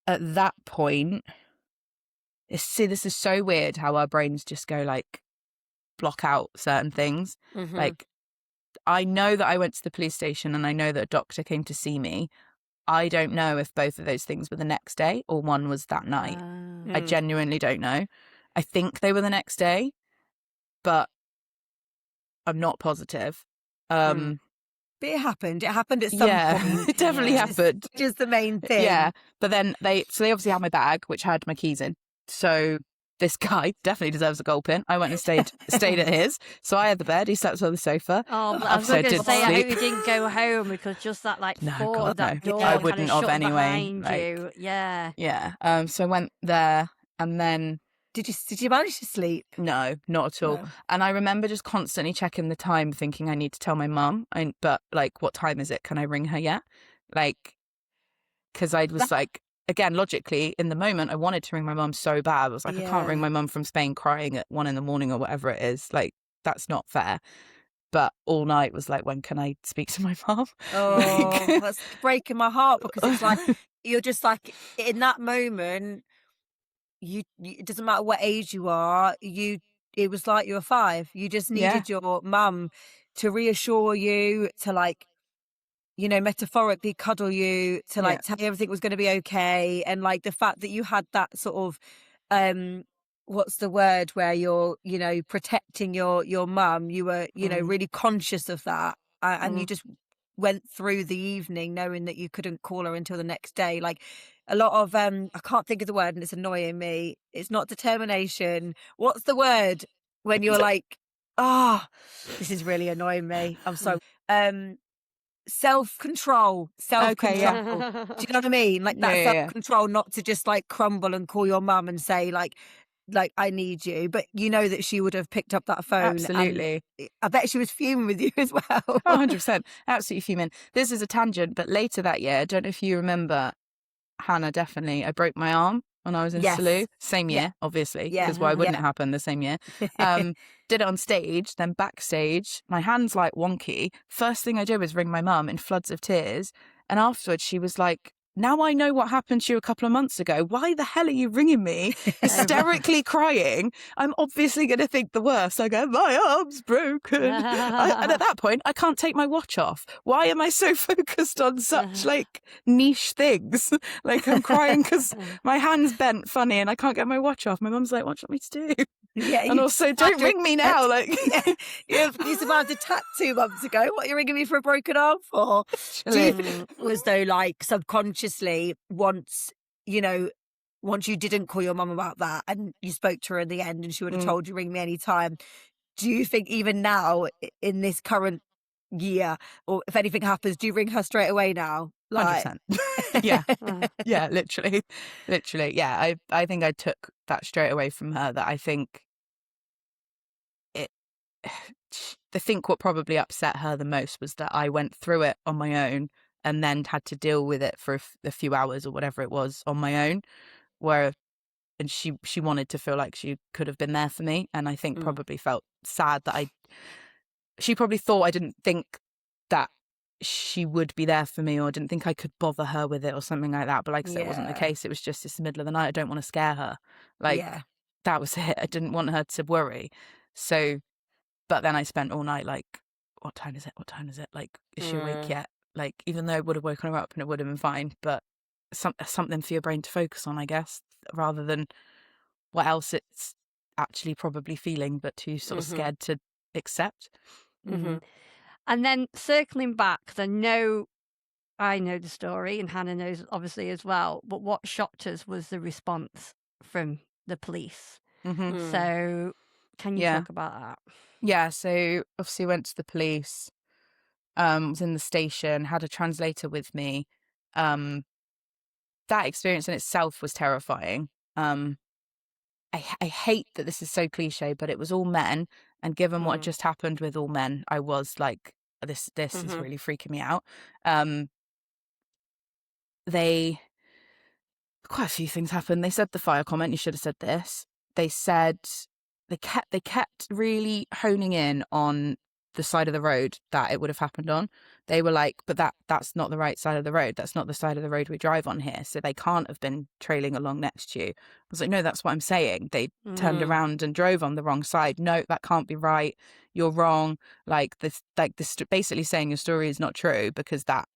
at that point, see, this is so weird how our brains just go like, block out certain things. Like, I know that I went to the police station and I know that a doctor came to see me. I don't know if both of those things were the next day or one was that night. I genuinely don't know. I think they were the next day, but I'm not positive. But it happened. It happened at some point. It definitely happened. Which is the main thing. Yeah. But then they obviously had my bag, which had my keys in. So this guy definitely deserves a gold pin. I went and stayed at his. So I had the bed. He slept on the sofa. Oh, I was going to say, I sleep. hope you didn't go home because just that thought of that door I kind wouldn't of have shut anyway. behind Like, you. Yeah. Yeah. So I went there and then. Did you manage to sleep? No, not at all. No. And I remember just constantly checking the time, thinking I need to tell my mum. But like, what time is it? Can I ring her yet? Like, because I was like, again, logically, in the moment, I wanted to ring my mum so bad. I was like, I can't ring my mum from Spain crying at 1 a.m. or whatever it is. Like, that's not fair. But all night was like, when can I speak to my mum? Oh, that's breaking my heart because it's like, you're just like, in that moment, it doesn't matter what age you are, it was like you were 5. You just needed your mum to reassure you, to like, you know, metaphorically cuddle you, to like tell you everything was going to be okay. And like the fact that you had that sort of, what's the word, where you're, you know, protecting your mum, you were, you know, really conscious of that. And you just went through the evening knowing that you couldn't call her until the next day. Like a lot of, I can't think of the word and it's annoying me. It's not determination. What's the word when you're like, this is really annoying me. I'm so, self-control. Okay, yeah. Do you know what I mean? Like that self-control, not to just like crumble and call your mum and say like I need you, but you know that she would have picked up that phone. Absolutely. I bet she was fuming with you as well. 100%. Absolutely fuming. This is a tangent, but later that year, I don't know if you remember, Hannah, definitely, I broke my arm when I was in Salou. Same year, obviously, because why wouldn't it happen the same year? Did it on stage, then backstage. My hand's like wonky. First thing I did was ring my mum in floods of tears. And afterwards she was like, now I know what happened to you a couple of months ago. Why the hell are you ringing me? Hysterically crying. I'm obviously going to think the worst. I go, my arm's broken. And at that point, I can't take my watch off. Why am I so focused on such like niche things? Like I'm crying because my hand's bent funny and I can't get my watch off. My mum's like, what do you want me to do? Yeah, and also, don't ring me now. Like, you survived a attack 2 months ago. What are you ringing me for a broken arm for? Do you think it was though, like subconsciously, once you didn't call your mum about that, and you spoke to her in the end, and she would have told you ring me anytime? Do you think even now, in this current year, or if anything happens, do you ring her straight away now? Like, 100%. Yeah, literally. Yeah, I think I took that straight away from her. That I think what probably upset her the most was that I went through it on my own and then had to deal with it for a few hours or whatever it was on my own. And she wanted to feel like she could have been there for me, and I think probably felt sad that she probably thought I didn't think that she would be there for me, or didn't think I could bother her with it or something like that. But like I said, it wasn't the case. It was just, it's the middle of the night. I don't want to scare her. Like, that was it. I didn't want her to worry. So, but then I spent all night like, what time is it? What time is it? Like, is she awake yet? Like, even though I would have woken her up and it would have been fine, but something for your brain to focus on, I guess, rather than what else it's actually probably feeling, but too sort of scared to accept. And then circling back, 'cause I know the story and Hannah knows obviously as well, but what shocked us was the response from the police. So can you talk about that? Yeah, so obviously went to the police, was in the station, had a translator with me. That experience in itself was terrifying. I hate that this is so cliche, but it was all men, and given what just happened with all men, I was like, this is really freaking me out. Quite a few things happened. They said the fire comment, you should have said this. They said they kept really honing in on the side of the road that it would have happened on. They were like, but that's not the right side of the road. That's not the side of the road we drive on here. So they can't have been trailing along next to you. I was like, no, that's what I'm saying. They turned around and drove on the wrong side. No, that can't be right. You're wrong. Like this basically saying your story is not true because that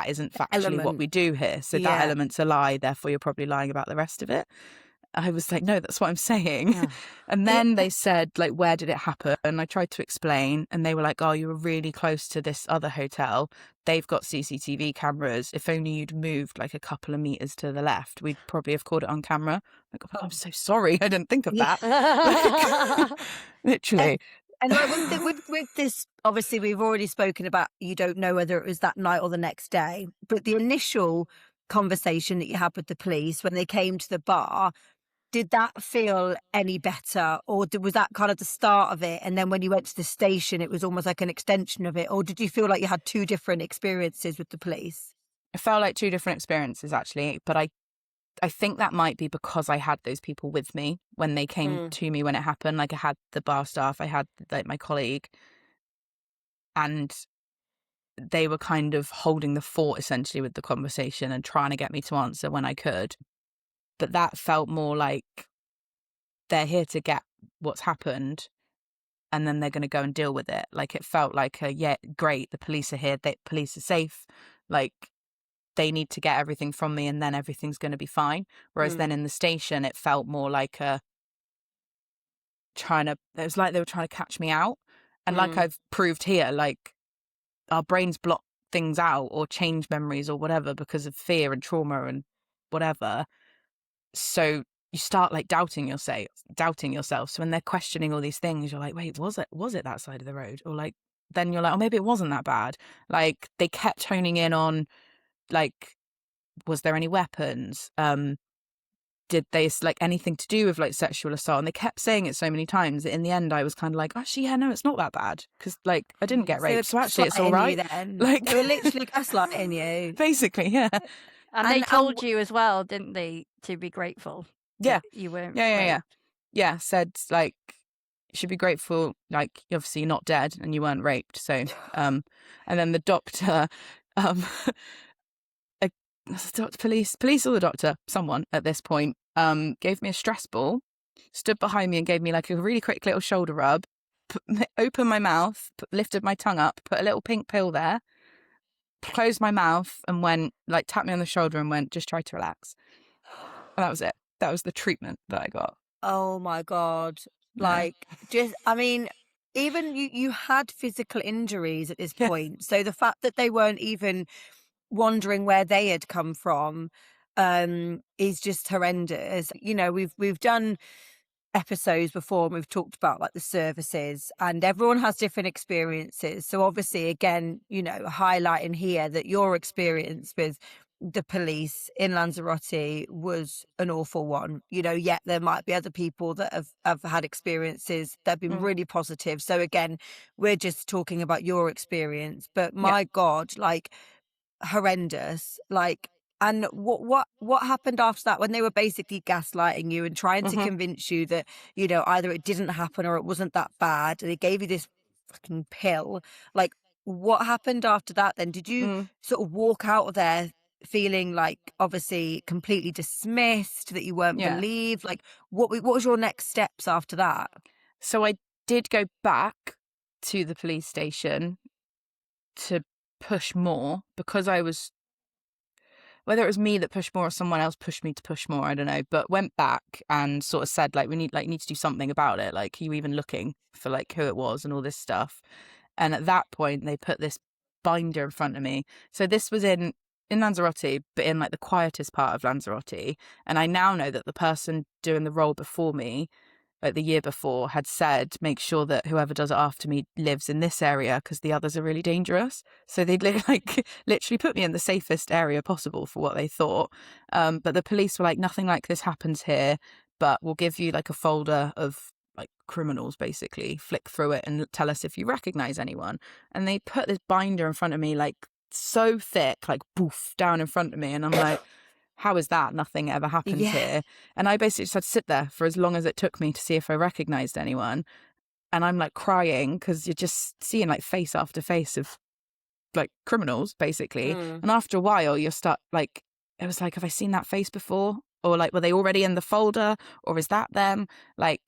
isn't factually what we do here. So that element's a lie. Therefore, you're probably lying about the rest of it. I was like, no, that's what I'm saying. And then they said, like, where did it happen? And I tried to explain, and they were like, oh, you were really close to this other hotel. They've got CCTV cameras. If only you'd moved like a couple of meters to the left, we'd probably have caught it on camera. Like, oh, I'm so sorry. I didn't think of that. Like, literally. And like with this, obviously, we've already spoken about you don't know whether it was that night or the next day, but the initial conversation that you had with the police when they came to the bar, did that feel any better, or was that kind of the start of it? And then when you went to the station, it was almost like an extension of it, or did you feel like you had two different experiences with the police? It felt like two different experiences, actually, but I think that might be because I had those people with me when they came to me when it happened. Like I had the bar staff, I had like my colleague, and they were kind of holding the fort essentially with the conversation and trying to get me to answer when I could. But that felt more like they're here to get what's happened and then they're going to go and deal with it. Like it felt like yeah, great, the police are here, the police are safe. Like they need to get everything from me and then everything's going to be fine. Whereas then in the station, it felt more like it was like they were trying to catch me out. And like I've proved here, like our brains block things out or change memories or whatever because of fear and trauma and whatever. So you start like doubting yourself. So when they're questioning all these things, you're like, wait, was it that side of the road? Or like, then you're like, oh, maybe it wasn't that bad. Like they kept honing in on like, was there any weapons? Did they like anything to do with like sexual assault? And they kept saying it so many times that in the end I was kind of like, actually, yeah, no, it's not that bad because like I didn't get raped, so actually it's all right. Like they were literally gaslighting you, basically, yeah. And they told you as well, didn't they, to be grateful? Yeah, you weren't. Yeah. Said like you should be grateful, like obviously you're not dead and you weren't raped. So, and then the doctor, police or the doctor, someone at this point, gave me a stress ball, stood behind me and gave me like a really quick little shoulder rub, opened my mouth, lifted my tongue up, put a little pink pill there, closed my mouth and went like tapped me on the shoulder and went, just try to relax. And that was it. That was the treatment that I got. Oh my God. Like I mean, even you had physical injuries at this point. So the fact that they weren't even wondering where they had come from is just horrendous. You know, we've done episodes before and we've talked about like the services and everyone has different experiences. So obviously, again, you know, highlighting here that your experience with the police in Lanzarote was an awful one, you know, yet there might be other people that have had experiences that have been really positive. So again, we're just talking about your experience, but my God, like horrendous. Like, and what happened after that when they were basically gaslighting you and trying to convince you that, you know, either it didn't happen or it wasn't that bad? They gave you this fucking pill. Like, what happened after that then? Did you sort of walk out of there feeling like obviously completely dismissed, that you weren't Yeah. believed? Like, what was your next steps after that? So I did go back to the police station to push more, because I was, whether it was me that pushed more or someone else pushed me to push more, I don't know, but went back and sort of said, like, we need to do something about it. Like, are you even looking for like who it was and all this stuff? And at that point, they put this binder in front of me. So this was in Lanzarote, but in like the quietest part of Lanzarote. And I now know that the person doing the role before me, like the year before, had said, make sure that whoever does it after me lives in this area because the others are really dangerous. So they'd like literally put me in the safest area possible for what they thought. But the police were like, nothing like this happens here, but we'll give you like a folder of like criminals, basically. Flick through it and tell us if you recognize anyone. And they put this binder in front of me, like so thick, like boof, down in front of me. And I'm like, how is that? Nothing ever happens Yeah. here. And I basically just had to sit there for as long as it took me to see if I recognized anyone. And I'm like crying because you're just seeing like face after face of like criminals, basically. And after a while, you start like, it was like, have I seen that face before? Or like, were they already in the folder? Or is that them? Like,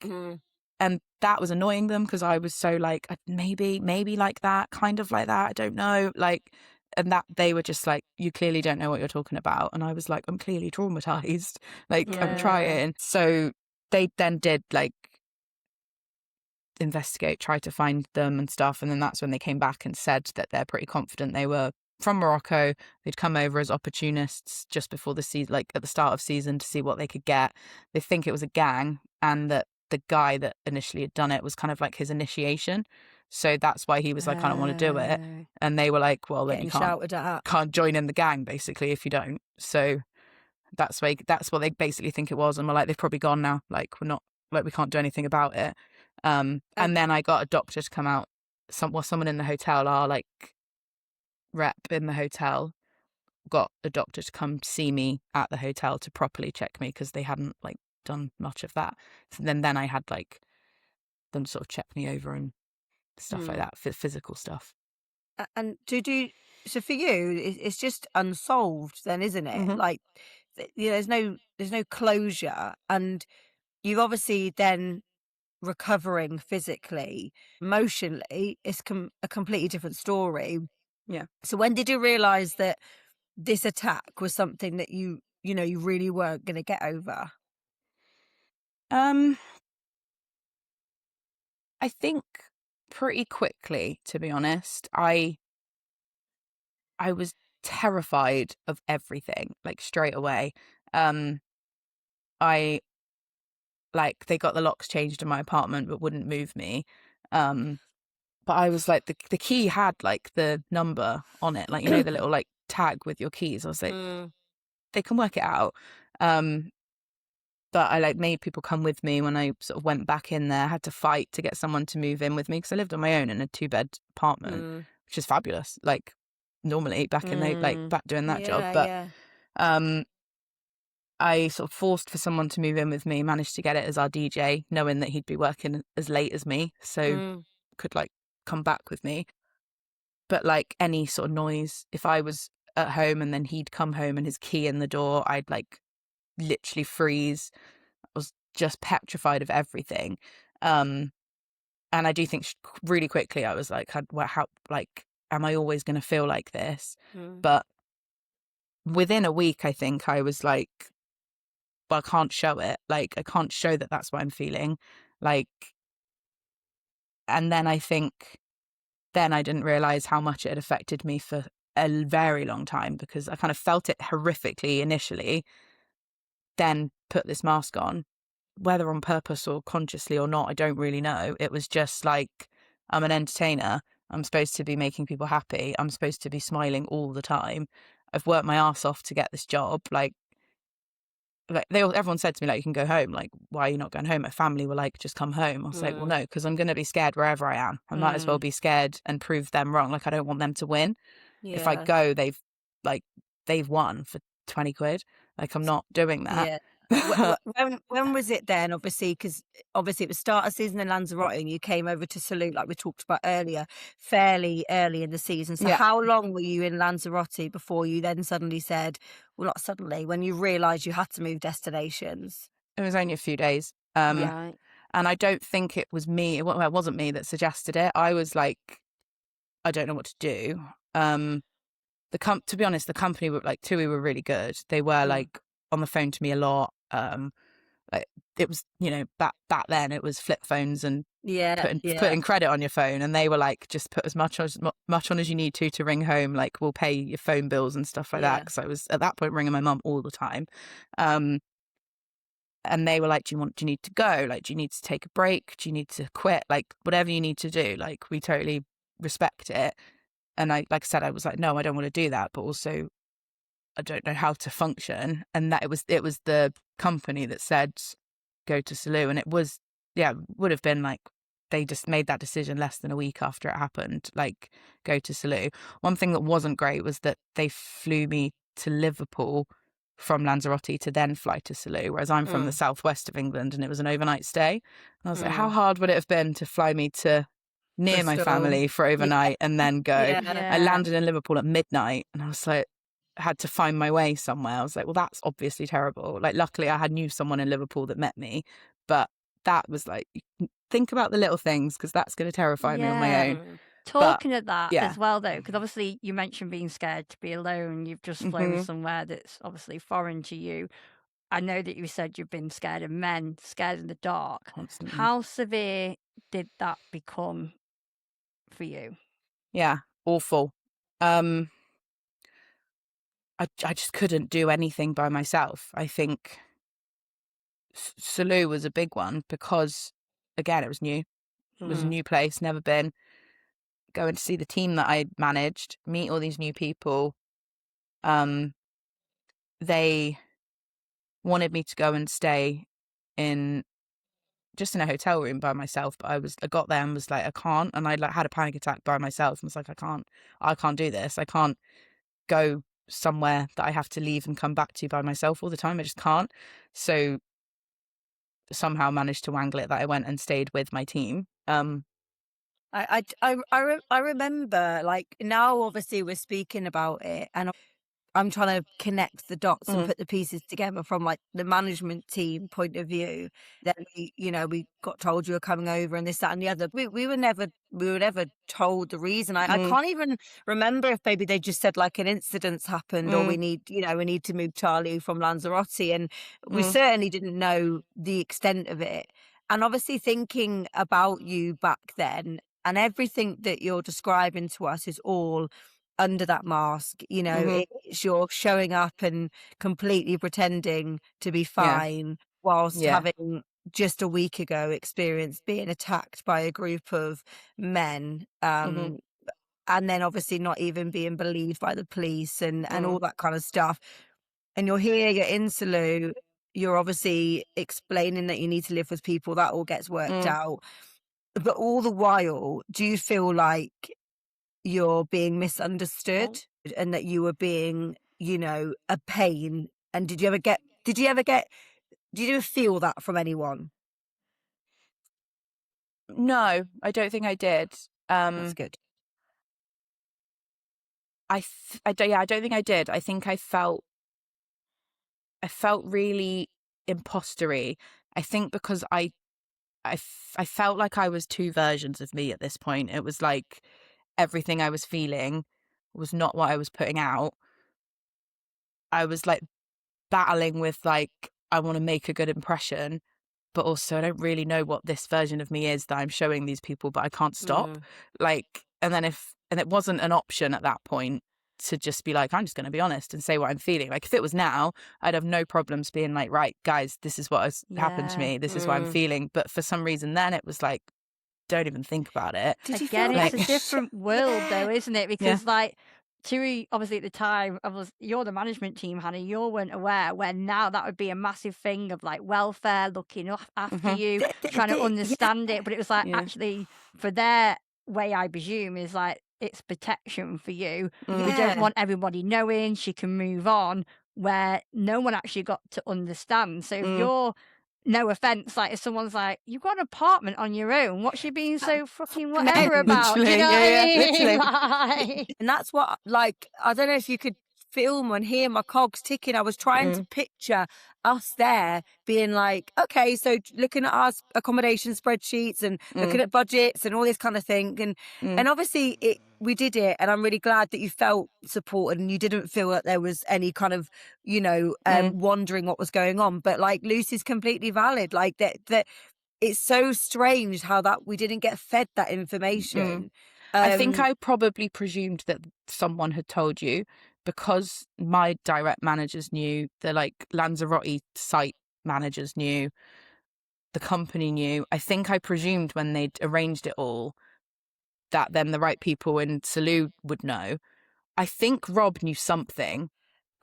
and that was annoying them because I was so like, maybe like that, kind of like that. I don't know. Like, and that they were just like, you clearly don't know what you're talking about. And I was like, I'm clearly traumatized. Like, I'm trying. So they then did like investigate, try to find them and stuff. And then that's when they came back and said that they're pretty confident they were from Morocco. They'd come over as opportunists just before the season, like at the start of season, to see what they could get. They think it was a gang, and that the guy that initially had done it was kind of like his initiation. So that's why he was like, I don't want to do it. And they were like, well, then you can't join in the gang, basically, if you don't. So that's what they basically think it was. And we're like, they've probably gone now. Like, we're not, like, we can't do anything about it. And then I got a doctor to come out. Someone in the hotel, our like rep in the hotel, got a doctor to come see me at the hotel to properly check me because they hadn't like done much of that. So then I had like them sort of check me over and stuff like that, physical stuff. And so for you, it's just unsolved then, isn't it? Like, there's no closure, and you've obviously then recovering physically, emotionally, it's a completely different story. Yeah. So when did you realize that this attack was something that you really weren't going to get over? I think pretty quickly, to be honest. I was terrified of everything, like straight away. I like, they got the locks changed in my apartment but wouldn't move me. But I was like, the key had like the number on it, like, you know, the little like tag with your keys. I was like, they can work it out. But I like made people come with me when I sort of went back in there. I had to fight to get someone to move in with me because I lived on my own in a 2-bed apartment, which is fabulous. Like, normally back in the, like back doing that job. But I sort of forced for someone to move in with me, managed to get it as our DJ, knowing that he'd be working as late as me, so could like come back with me. But like any sort of noise, if I was at home and then he'd come home and his key in the door, I'd like literally freeze. I was just petrified of everything. And I do think really quickly I was like, how, like, am I always going to feel like this? But within a week, I think I was like, well, I can't show it. Like, I can't show that that's what I'm feeling. Like, and then I think then I didn't realize how much it had affected me for a very long time, because I kind of felt it horrifically initially, then put this mask on, whether on purpose or consciously or not, I don't really know. It was just like, I'm an entertainer. I'm supposed to be making people happy. I'm supposed to be smiling all the time. I've worked my ass off to get this job. Like everyone said to me, like, you can go home. Like, why are you not going home? My family were like, just come home. I was like, well, no, because I'm going to be scared wherever I am. I might as well be scared and prove them wrong. Like, I don't want them to win. If I go, they've won for 20 quid. Like, I'm not doing that. When was it then? Obviously, because obviously it was start of season in Lanzarote, and you came over to Salute, like we talked about earlier, fairly early in the season. So Yeah. how long were you in Lanzarote before you then suddenly said, well, not suddenly, when you realised you had to move destinations? It was only a few days. Right. And I don't think it was me. Well, it wasn't me that suggested it. I was like, I don't know what to do. To be honest, the company were like TUI were really good. They were like on the phone to me a lot. Like it was, back then it was flip phones and putting credit on your phone, and they were like, just put as much on as you need to ring home. Like we'll pay your phone bills and stuff like that. Because I was at that point ringing my mum all the time. And they were like, do you need to go? Like, do you need to take a break? Do you need to quit? Like, whatever you need to do. Like, we totally respect it. And like I said, I was like, no, I don't want to do that. But also, I don't know how to function. And that it was the company that said, go to Salou. And it was, would have been like, they just made that decision less than a week after it happened, like, go to Salou. One thing that wasn't great was that they flew me to Liverpool from Lanzarote to then fly to Salou, whereas I'm from the southwest of England, and it was an overnight stay. And I was like, how hard would it have been to fly me to near my family for overnight and then go? I landed in Liverpool at midnight, and I was like, I had to find my way somewhere. I was like, well, that's obviously terrible. Like, luckily I knew someone in Liverpool that met me, but that was like, think about the little things, because that's going to terrify me on my own. Talking of that as well, though, because obviously you mentioned being scared to be alone. You've just flown somewhere that's obviously foreign to you. I know that you said you've been scared of men, scared in the dark. Constantly. How severe did that become for you? Yeah, awful. I just couldn't do anything by myself. I think Salou was a big one because, again, it was new. It was a new place, never been. Going to see the team that I managed, meet all these new people. They wanted me to go and stay just in a hotel room by myself, but I got there and was like, I can't. And I had a panic attack by myself and was like, I can't do this. I can't go somewhere that I have to leave and come back to by myself all the time. I just can't. So somehow managed to wangle it that I went and stayed with my team. I remember, like, now obviously we're speaking about it, and I'm trying to connect the dots and put the pieces together from like the management team point of view. Then we got told you were coming over and this, that, and the other. We were never told the reason. I can't even remember if maybe they just said like an incident's happened or we need to move Charly from Lanzarote, and we certainly didn't know the extent of it. And obviously thinking about you back then, and everything that you're describing to us is all under that mask. It's you're showing up and completely pretending to be fine whilst having just a week ago experienced being attacked by a group of men, and then obviously not even being believed by the police and all that kind of stuff. And you're here, you're in Salou, you're obviously explaining that you need to live with people, that all gets worked out. But all the while, do you feel like you're being misunderstood and that you were being, a pain? And did you ever feel that from anyone? No, I don't think I did. That's good. I don't think I did. I think I felt really impostery. I think because I felt like I was two versions of me at this point. It was like everything I was feeling was not what I was putting out. I was like battling with like, I want to make a good impression, but also I don't really know what this version of me is that I'm showing these people, but I can't stop. Like, and it wasn't an option at that point to just be like, I'm just going to be honest and say what I'm feeling. Like, if it was now, I'd have no problems being like, right, guys, this is what has happened to me. This is what I'm feeling. But for some reason then it was like, don't even think about it. Again, it's a different world though, isn't it? Because like, TUI, obviously at the time, you're the management team, Hannah, you weren't aware, when now that would be a massive thing of like welfare, looking after you, trying to understand it. But it was like, actually, for their way, I presume, is like, it's protection for you. We don't want everybody knowing, she can move on. where no one actually got to understand. So if Mm. you're, no offense, like if someone's like, you've got an apartment on your own, what's you being so fucking whatever Men, about? Do you know literally, what I mean? literally. Like, And that's what, like, I don't know if you could film and hear my cogs ticking. I was trying to picture us there being like, okay, so looking at our accommodation spreadsheets and looking at budgets and all this kind of thing. And obviously we did it, and I'm really glad that you felt supported and you didn't feel that there was any kind of, wondering what was going on. But like, Lucy's completely valid. Like that it's so strange how that we didn't get fed that information. I think I probably presumed that someone had told you, because my direct managers knew, the like Lanzarote site managers knew, the company knew. I think I presumed when they'd arranged it all that then the right people in Salou would know. I think Rob knew something.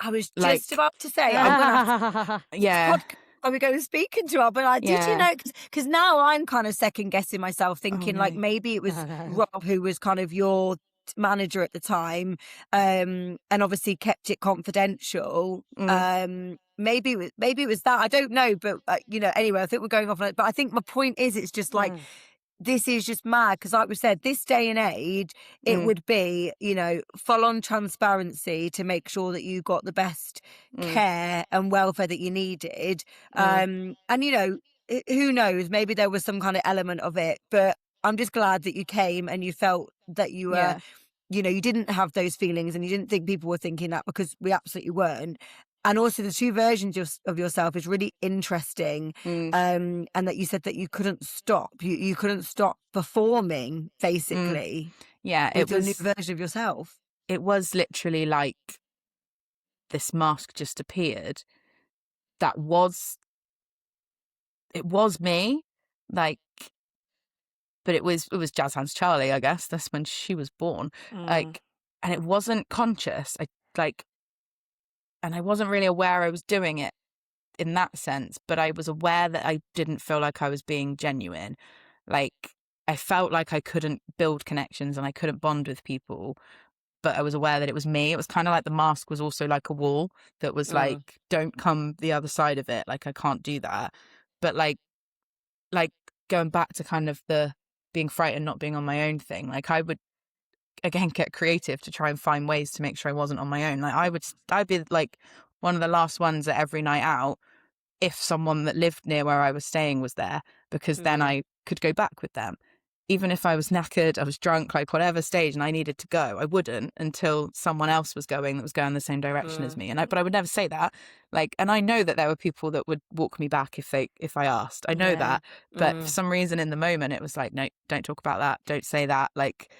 I was Like, just about to say, I'm going to have to, yeah, are we going speaking to her? But I did, Yeah. because now I'm kind of second guessing myself, thinking like maybe it was Rob who was kind of your manager at the time, and obviously kept it confidential. Maybe it was that, I don't know, but anyway, I think we're going off on it. But I think my point is, it's just like, this is just mad, because like we said, this day and age, it would be, full on transparency to make sure that you got the best care and welfare that you needed. And, who knows, maybe there was some kind of element of it, but I'm just glad that you came and you felt that you were, Yeah. you didn't have those feelings and you didn't think people were thinking that, because we absolutely weren't. And also the two versions of yourself is really interesting. And that you said that you couldn't stop. You couldn't stop performing, basically. Yeah, With your new version of yourself. it was literally like this mask just appeared. It was me, like, but it was Jazz Hands Charlie, I guess. That's when she was born. Like, and it wasn't conscious. And I wasn't really aware I was doing it in that sense, but I was aware that I didn't feel like I was being genuine. Like, I felt like I couldn't build connections and I couldn't bond with people, but I was aware that it was me. It was kind of like the mask was also like a wall that was like, don't come the other side of it. Like, I can't do that. But like going back to kind of the being frightened, not being on my own thing, like I would again get creative to try and find ways to make sure I wasn't on my own. Like I'd be like one of the last ones at every night out if someone that lived near where I was staying was there, because then I could go back with them. Even if I was knackered, I was drunk, like whatever stage, and I needed to go, I wouldn't until someone else was going that was going the same direction as me. But I would never say that. Like, and I know that there were people that would walk me back if I asked. I know that, but for some reason in the moment it was like, no, don't talk about that. Don't say that. Like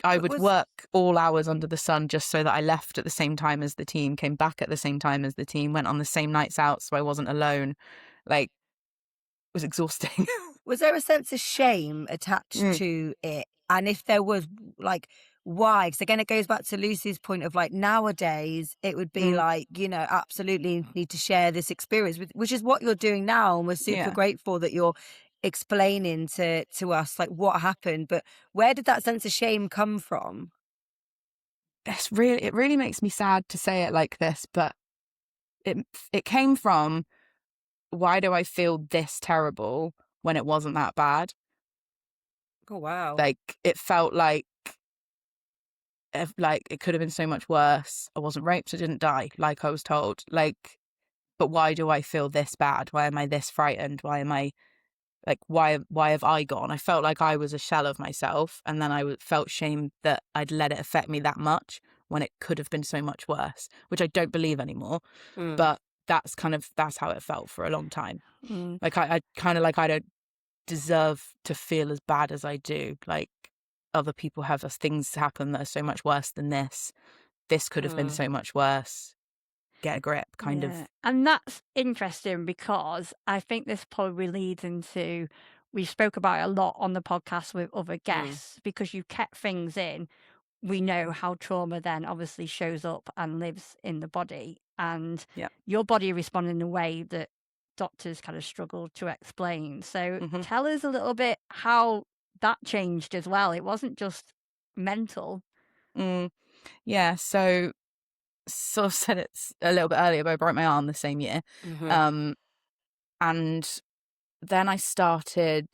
I would work all hours under the sun just so that I left at the same time as the team, came back at the same time as the team, went on the same nights out so I wasn't alone. Like, it was exhausting. Was there a sense of shame attached to it? And if there was, like, why? Because again, it goes back to Lucy's point of like, nowadays it would be like, absolutely need to share this experience, which is what you're doing now. And we're super grateful that you're explaining to us like what happened. But where did that sense of shame come from? It really makes me sad to say it like this, but it came from, why do I feel this terrible when it wasn't that bad? Oh, wow. Like, it felt like it could have been so much worse. I wasn't raped, I didn't die, like I was told. Like, but why do I feel this bad? Why am I this frightened? Why am I like, why have I gone? I felt like I was a shell of myself, and then I felt shame that I'd let it affect me that much when it could have been so much worse, which I don't believe anymore. But that's how it felt for a long time. Like I kind of like, I don't deserve to feel as bad as I do. Like, other people have things happen that are so much worse than this. This could have been so much worse. Get a grip, kind of. And that's interesting, because I think this probably leads into, we spoke about it a lot on the podcast with other guests, because you kept things in. We know how trauma then obviously shows up and lives in the body, and your body responded in a way that doctors kind of struggled to explain. So tell us a little bit how that changed as well. It wasn't just mental. Yeah, so sort of said it a little bit earlier, but I broke my arm the same year. And then I started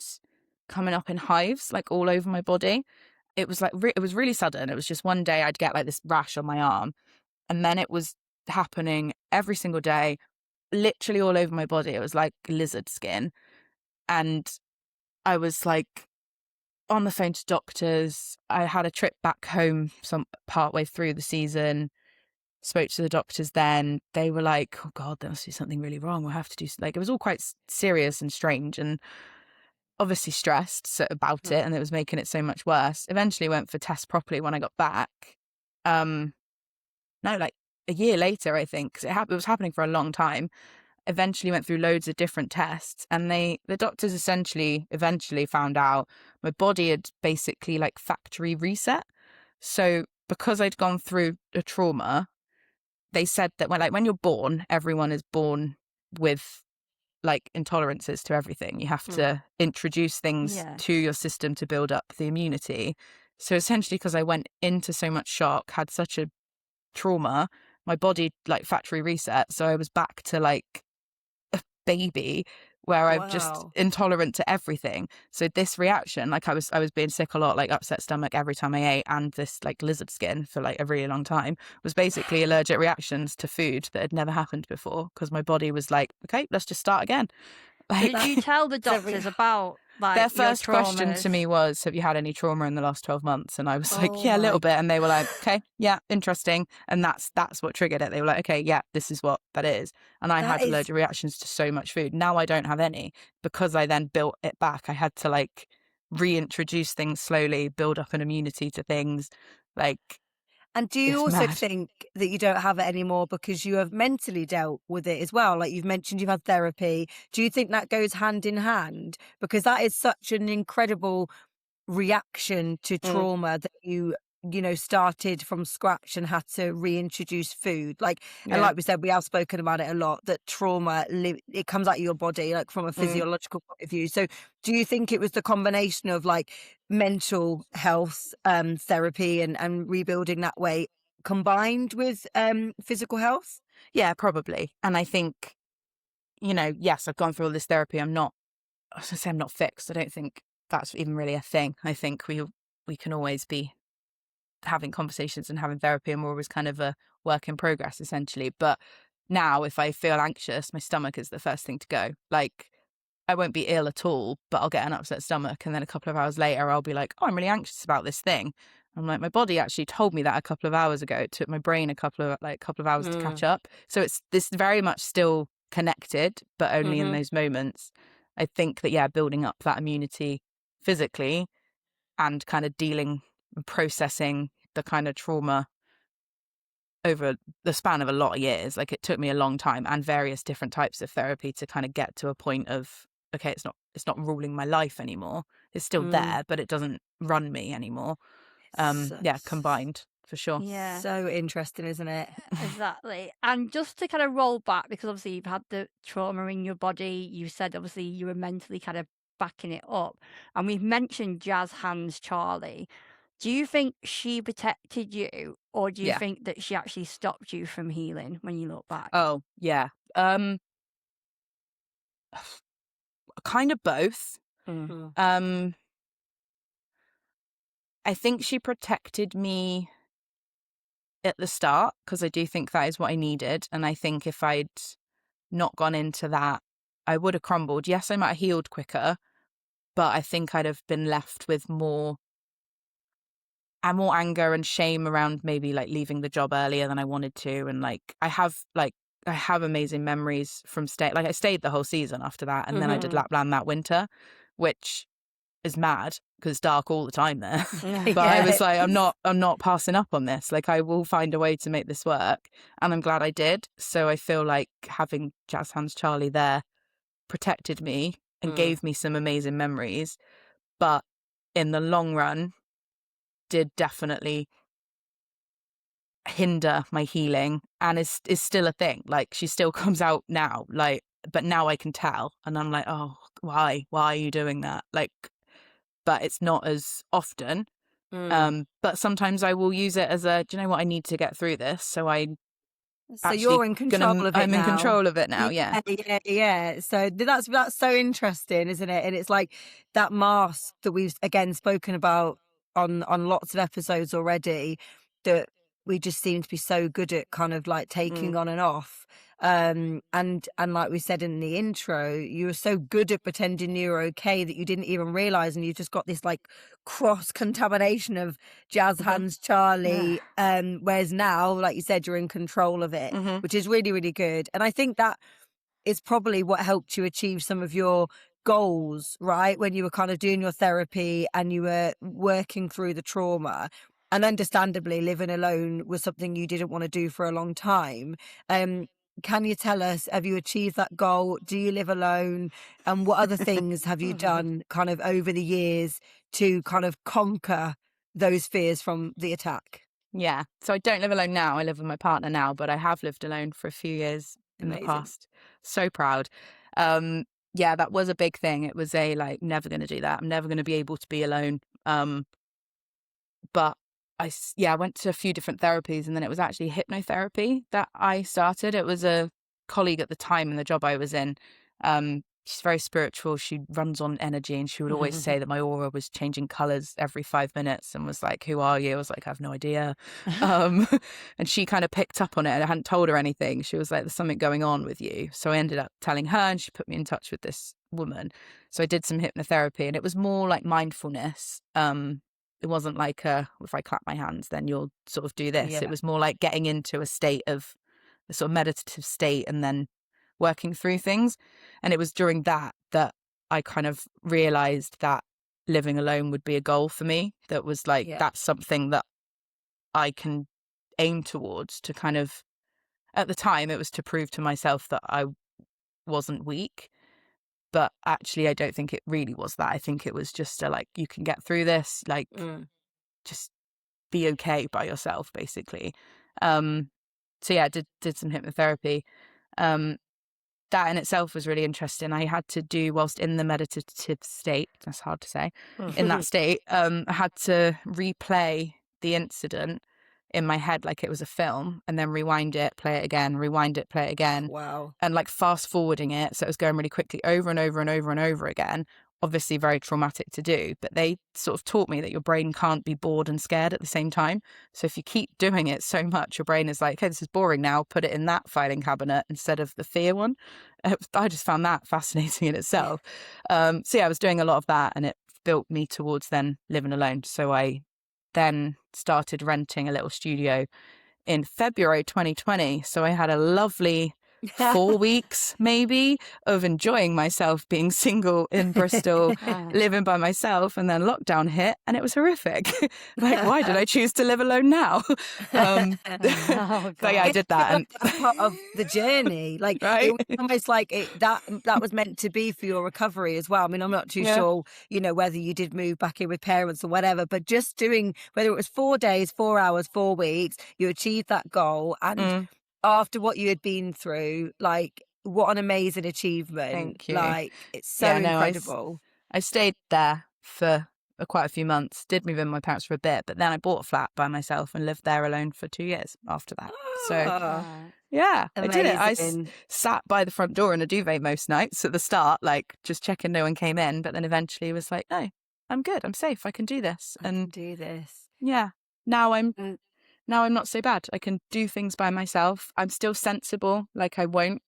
coming up in hives, like all over my body. It was like, it was really sudden. It was just one day I'd get like this rash on my arm, and then it was happening every single day, literally all over my body. It was like lizard skin. And I was like on the phone to doctors. I had a trip back home some partway through the season, spoke to the doctors then. They were like, oh God, there must be something really wrong. We'll have to do, like, it was all quite serious and strange, and obviously stressed about it, and it was making it so much worse. Eventually went for tests properly when I got back. No, like a year later, I think, because it was happening for a long time. Eventually went through loads of different tests, and the doctors eventually found out my body had basically like factory reset. So because I'd gone through a trauma, they said that when you're born, everyone is born with like intolerances to everything. You have to introduce things to your system to build up the immunity. So essentially, because I went into so much shock, had such a trauma, my body like factory reset. So I was back to like a baby where I'm just intolerant to everything. So this reaction, like I was being sick a lot, like upset stomach every time I ate, and this like lizard skin for like a really long time, was basically allergic reactions to food that had never happened before, because my body was like, okay, let's just start again. Like, did you tell the doctors about like their first your question to me was, have you had any trauma in the last 12 months? And I was like, yeah, a little bit. And they were like, okay, yeah, interesting. And that's what triggered it. They were like, okay, yeah, this is what that is. And I had allergic reactions to so much food. Now I don't have any, because I then built it back. I had to like reintroduce things slowly, build up an immunity to things. Like, and do you also think that you don't have it anymore because you have mentally dealt with it as well? Like you've mentioned, you've had therapy. Do you think that goes hand in hand? Because that is such an incredible reaction to trauma that you started from scratch and had to reintroduce food. Like, and like we said, we have spoken about it a lot, that trauma, it comes out of your body, like from a physiological point of view. So do you think it was the combination of like mental health, therapy and rebuilding that way combined with physical health? Yeah, probably. And I think, yes, I've gone through all this therapy. I was going to say I'm not fixed. I don't think that's even really a thing. I think we can always be having conversations and having therapy, and we're always kind of a work in progress essentially. But now if I feel anxious, my stomach is the first thing to go. Like, I won't be ill at all, but I'll get an upset stomach, and then a couple of hours later I'll be like, oh, I'm really anxious about this thing. I'm like, my body actually told me that a couple of hours ago. It took my brain a couple of hours to catch up. So it's this very much still connected, but only in those moments. I think that building up that immunity physically and kind of dealing and processing the kind of trauma over the span of a lot of years. Like, it took me a long time and various different types of therapy to kind of get to a point of, okay, it's not ruling my life anymore. It's still there, but it doesn't run me anymore. Combined for sure. Yeah. So interesting, isn't it? Exactly. And just to kind of roll back, because obviously you've had the trauma in your body, you said obviously you were mentally kind of backing it up. And we've mentioned Jazz Hands Charly. Do you think she protected you, or do you think that she actually stopped you from healing when you look back? Oh, yeah. Kind of both. I think she protected me at the start, because I do think that is what I needed. And I think if I'd not gone into that, I would have crumbled. Yes, I might have healed quicker, but I think I'd have been left with more anger and shame around maybe like leaving the job earlier than I wanted to. And I have amazing memories from I stayed the whole season after that. And then I did Lapland that winter, which is mad because it's dark all the time there. But I was like, I'm not passing up on this. Like, I will find a way to make this work. And I'm glad I did. So I feel like having Jazz Hands Charly there protected me and gave me some amazing memories. But in the long run, did definitely hinder my healing, and is still a thing. Like, she still comes out now, like, but now I can tell, and I'm like, oh, why are you doing that? Like, but it's not as often. But sometimes I will use it as do you know what, I need to get through this, so I So actually you're in control of it I'm in now. control of it now. Yeah. Yeah. So that's so interesting, isn't it? And it's like that mask that we've again spoken about on lots of episodes already, that we just seem to be so good at kind of like taking on and off. And like we said in the intro, you were so good at pretending you were okay that you didn't even realize, and you just got this like cross contamination of jazz hands Charlie. Whereas now, like you said, you're in control of it, which is really, really good. And I think that is probably what helped you achieve some of your goals, right? When you were kind of doing your therapy and you were working through the trauma. And understandably, living alone was something you didn't want to do for a long time. Can you tell us, have you achieved that goal? Do you live alone? And what other things have you done kind of over the years to kind of conquer those fears from the attack? Yeah. So I don't live alone now. I live with my partner now, but I have lived alone for a few years in the past. So proud. Yeah, that was a big thing. It was like, never going to do that. I'm never going to be able to be alone. But I went to a few different therapies, and then it was actually hypnotherapy that I started. It was a colleague at the time in the job I was in. She's very spiritual. She runs on energy, and she would always say that my aura was changing colors every 5 minutes, and was like, "Who are you?" I was like, "I have no idea." And she kind of picked up on it, and I hadn't told her anything. She was like, "There's something going on with you." So I ended up telling her, and she put me in touch with this woman. So I did some hypnotherapy, and it was more like mindfulness. It wasn't like if I clap my hands, then you'll sort of do this. It was more like getting into a state of a sort of meditative state and then working through things. And it was during that I kind of realized that living alone would be a goal for me. That was like, that's something that I can aim towards, to kind of, at the time, it was to prove to myself that I wasn't weak. But actually, I don't think it really was that. I think it was just like, you can get through this, like, just be okay by yourself, basically. So yeah, did some hypnotherapy. That in itself was really interesting. I had to do, whilst in the meditative state, that's hard to say, in that state, I had to replay the incident in my head like it was a film, and then rewind it, play it again, rewind it, play it again. Wow. And like fast forwarding it, so it was going really quickly over and over and over and over again. Obviously very traumatic to do, but they sort of taught me that your brain can't be bored and scared at the same time. So if you keep doing it so much, your brain is like, okay, this is boring now, put it in that filing cabinet instead of the fear one. I just found that fascinating in itself. So yeah, I was doing a lot of that, and it built me towards then living alone. So I then started renting a little studio in February 2020. So I had a lovely 4 weeks maybe of enjoying myself, being single in Bristol, living by myself, and then lockdown hit and it was horrific. Like, why did I choose to live alone now? But yeah, I did that, and that's part of the journey. Like, right? it was almost like that was meant to be for your recovery as well. I mean, I'm not too sure, whether you did move back in with parents or whatever, but just doing, whether it was 4 days, 4 hours, 4 weeks, you achieved that goal. And after what you had been through, like, what an amazing achievement. Thank you. Like, it's so incredible. I stayed there for quite a few months, did move in with my parents for a bit, but then I bought a flat by myself and lived there alone for 2 years after that. So yeah, amazing. I did it. I sat by the front door in a duvet most nights at the start, like just checking no one came in, but then eventually was like, no, I'm good, I'm safe, I can do this. I can do this. Yeah, now I'm not so bad. I can do things by myself. I'm still sensible. Like I won't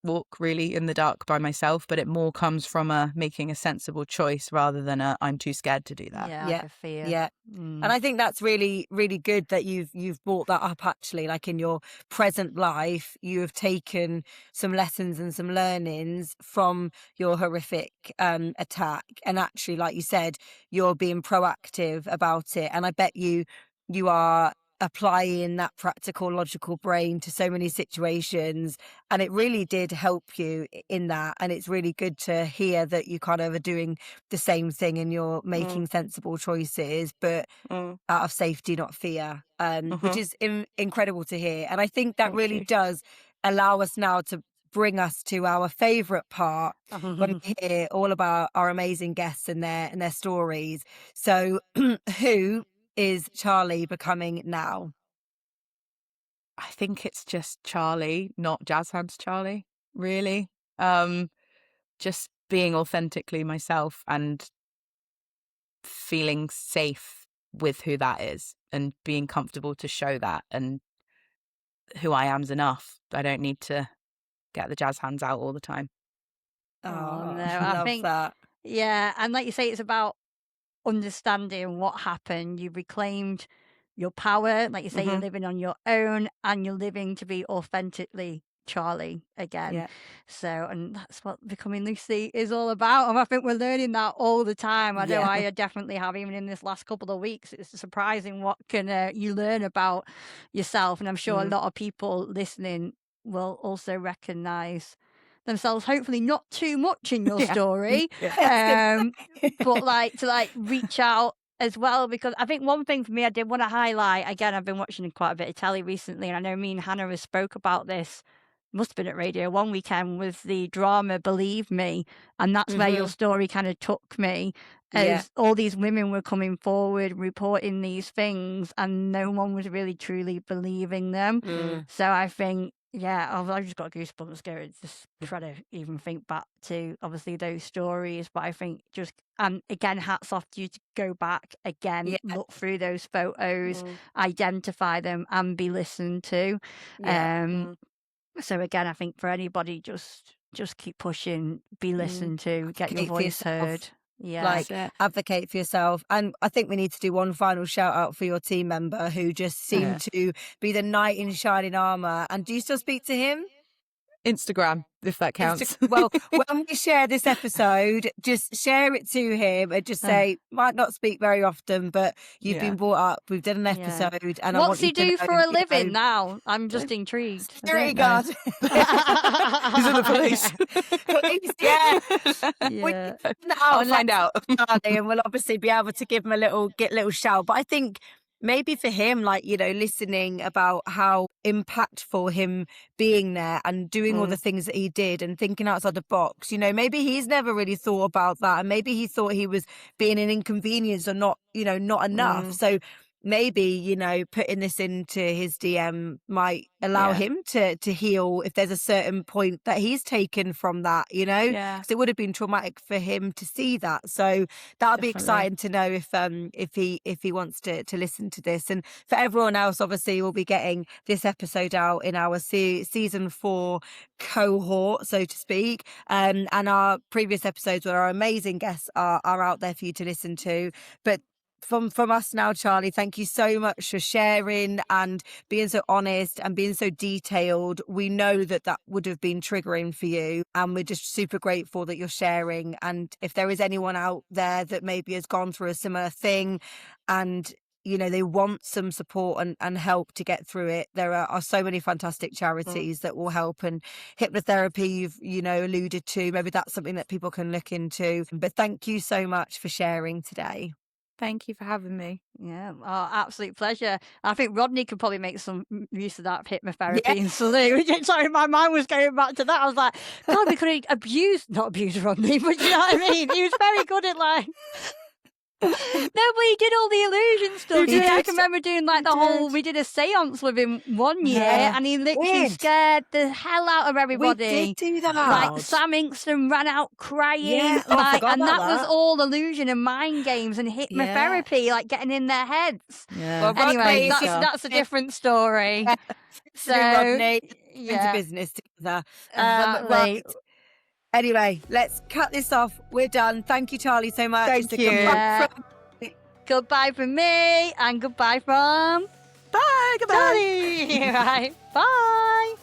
walk really in the dark by myself, but it more comes from making a sensible choice rather than I'm too scared to do that. Yeah. Fear. Yeah. And I think that's really, really good that you've brought that up, actually. Like, in your present life, you have taken some lessons and some learnings from your horrific attack. And actually, like you said, you're being proactive about it. And I bet you are applying that practical, logical brain to so many situations, and it really did help you in that. And it's really good to hear that you kind of are doing the same thing, and you're making sensible choices, but out of safety, not fear, which is incredible to hear. And I think that really does allow us now to bring us to our favourite part, when we hear all about our amazing guests and their stories. So who is Charly becoming now? think it's just Charly, not jazz hands Charly, really. Just being authentically myself and feeling safe with who that is and being comfortable to show that, and who I am's enough. I don't need to get the jazz hands out all the time. Oh, no, I I love think, that. yeah. And like you say, it's about understanding what happened. You reclaimed your power. Like you say, you're living on your own and you're living to be authentically Charly again. Yeah. So, and that's what becoming Lucy is all about. And I think we're learning that all the time. I know Yeah. I definitely have, even in this last couple of weeks. It's surprising what can you learn about yourself. And I'm sure a lot of people listening will also recognize themselves, hopefully not too much in your story, but like to reach out as well, because I think one thing for me I did want to highlight, again, I've been watching quite a bit of telly recently, and I know me and Hannah have spoke about this, must have been at Radio One weekend, was the drama Believe Me, and that's where your story kind of took me, as all these women were coming forward reporting these things and no one was really truly believing them. So I think, yeah, I've just got goosebumps going, just try to even think back to obviously those stories. But I think just, again, hats off to you to go back again, look through those photos, identify them and be listened to. So again, I think for anybody, just keep pushing, be listened to, get your voice heard. Yeah. Like, advocate for yourself. And I think we need to do one final shout out for your team member who just seemed to be the knight in shining armour. And do you still speak to him? Instagram, if that counts. Well, when we share this episode, just share it to him and just say, might not speak very often, but you've been brought up. We've done an episode. And what's he do for a living now? I'm just intrigued. Security guard. He's in the police. I'll find out. And we'll obviously be able to give him a little shout. But I think maybe for him, like, you know, listening about how impactful him being there and doing all the things that he did and thinking outside the box, you know, maybe he's never really thought about that. And maybe he thought he was being an inconvenience or not, you know, not enough. So maybe, you know, putting this into his DM might allow him to heal if there's a certain point that he's taken from that, you know, because it would have been traumatic for him to see that. So that'll be exciting to know if he wants to listen to this. And for everyone else, obviously, we'll be getting this episode out in our season 4 cohort, so to speak. And our previous episodes where our amazing guests are out there for you to listen to. But from us now, Charly, thank you so much for sharing and being so honest and being so detailed. We know that would have been triggering for you, and we're just super grateful that you're sharing. And if there is anyone out there that maybe has gone through a similar thing and, you know, they want some support and help to get through it, there are so many fantastic charities that will help. And hypnotherapy, you've, you know, alluded to, maybe that's something that people can look into. But thank you so much for sharing today. Thank you for having me. Yeah, absolute pleasure. I think Rodney could probably make some use of that hypnotherapy and salute. Sorry, my mind was going back to that. I was like, God, we could not abuse Rodney, but you know what I mean? He was very good at like... No, but he did all the illusion stuff. I can remember doing like we did a seance with him one year and he literally scared the hell out of everybody. We did do that. Like Sam Inkston ran out crying. And that was all illusion and mind games and hypnotherapy, like getting in their heads. Well, anyway, that's a different story. So, Rodney, into business together. Right. Anyway, let's cut this off. We're done. Thank you, Charly, so much. Thank you. Goodbye from me and goodbye from... Bye. Goodbye. Charly. Right. Bye.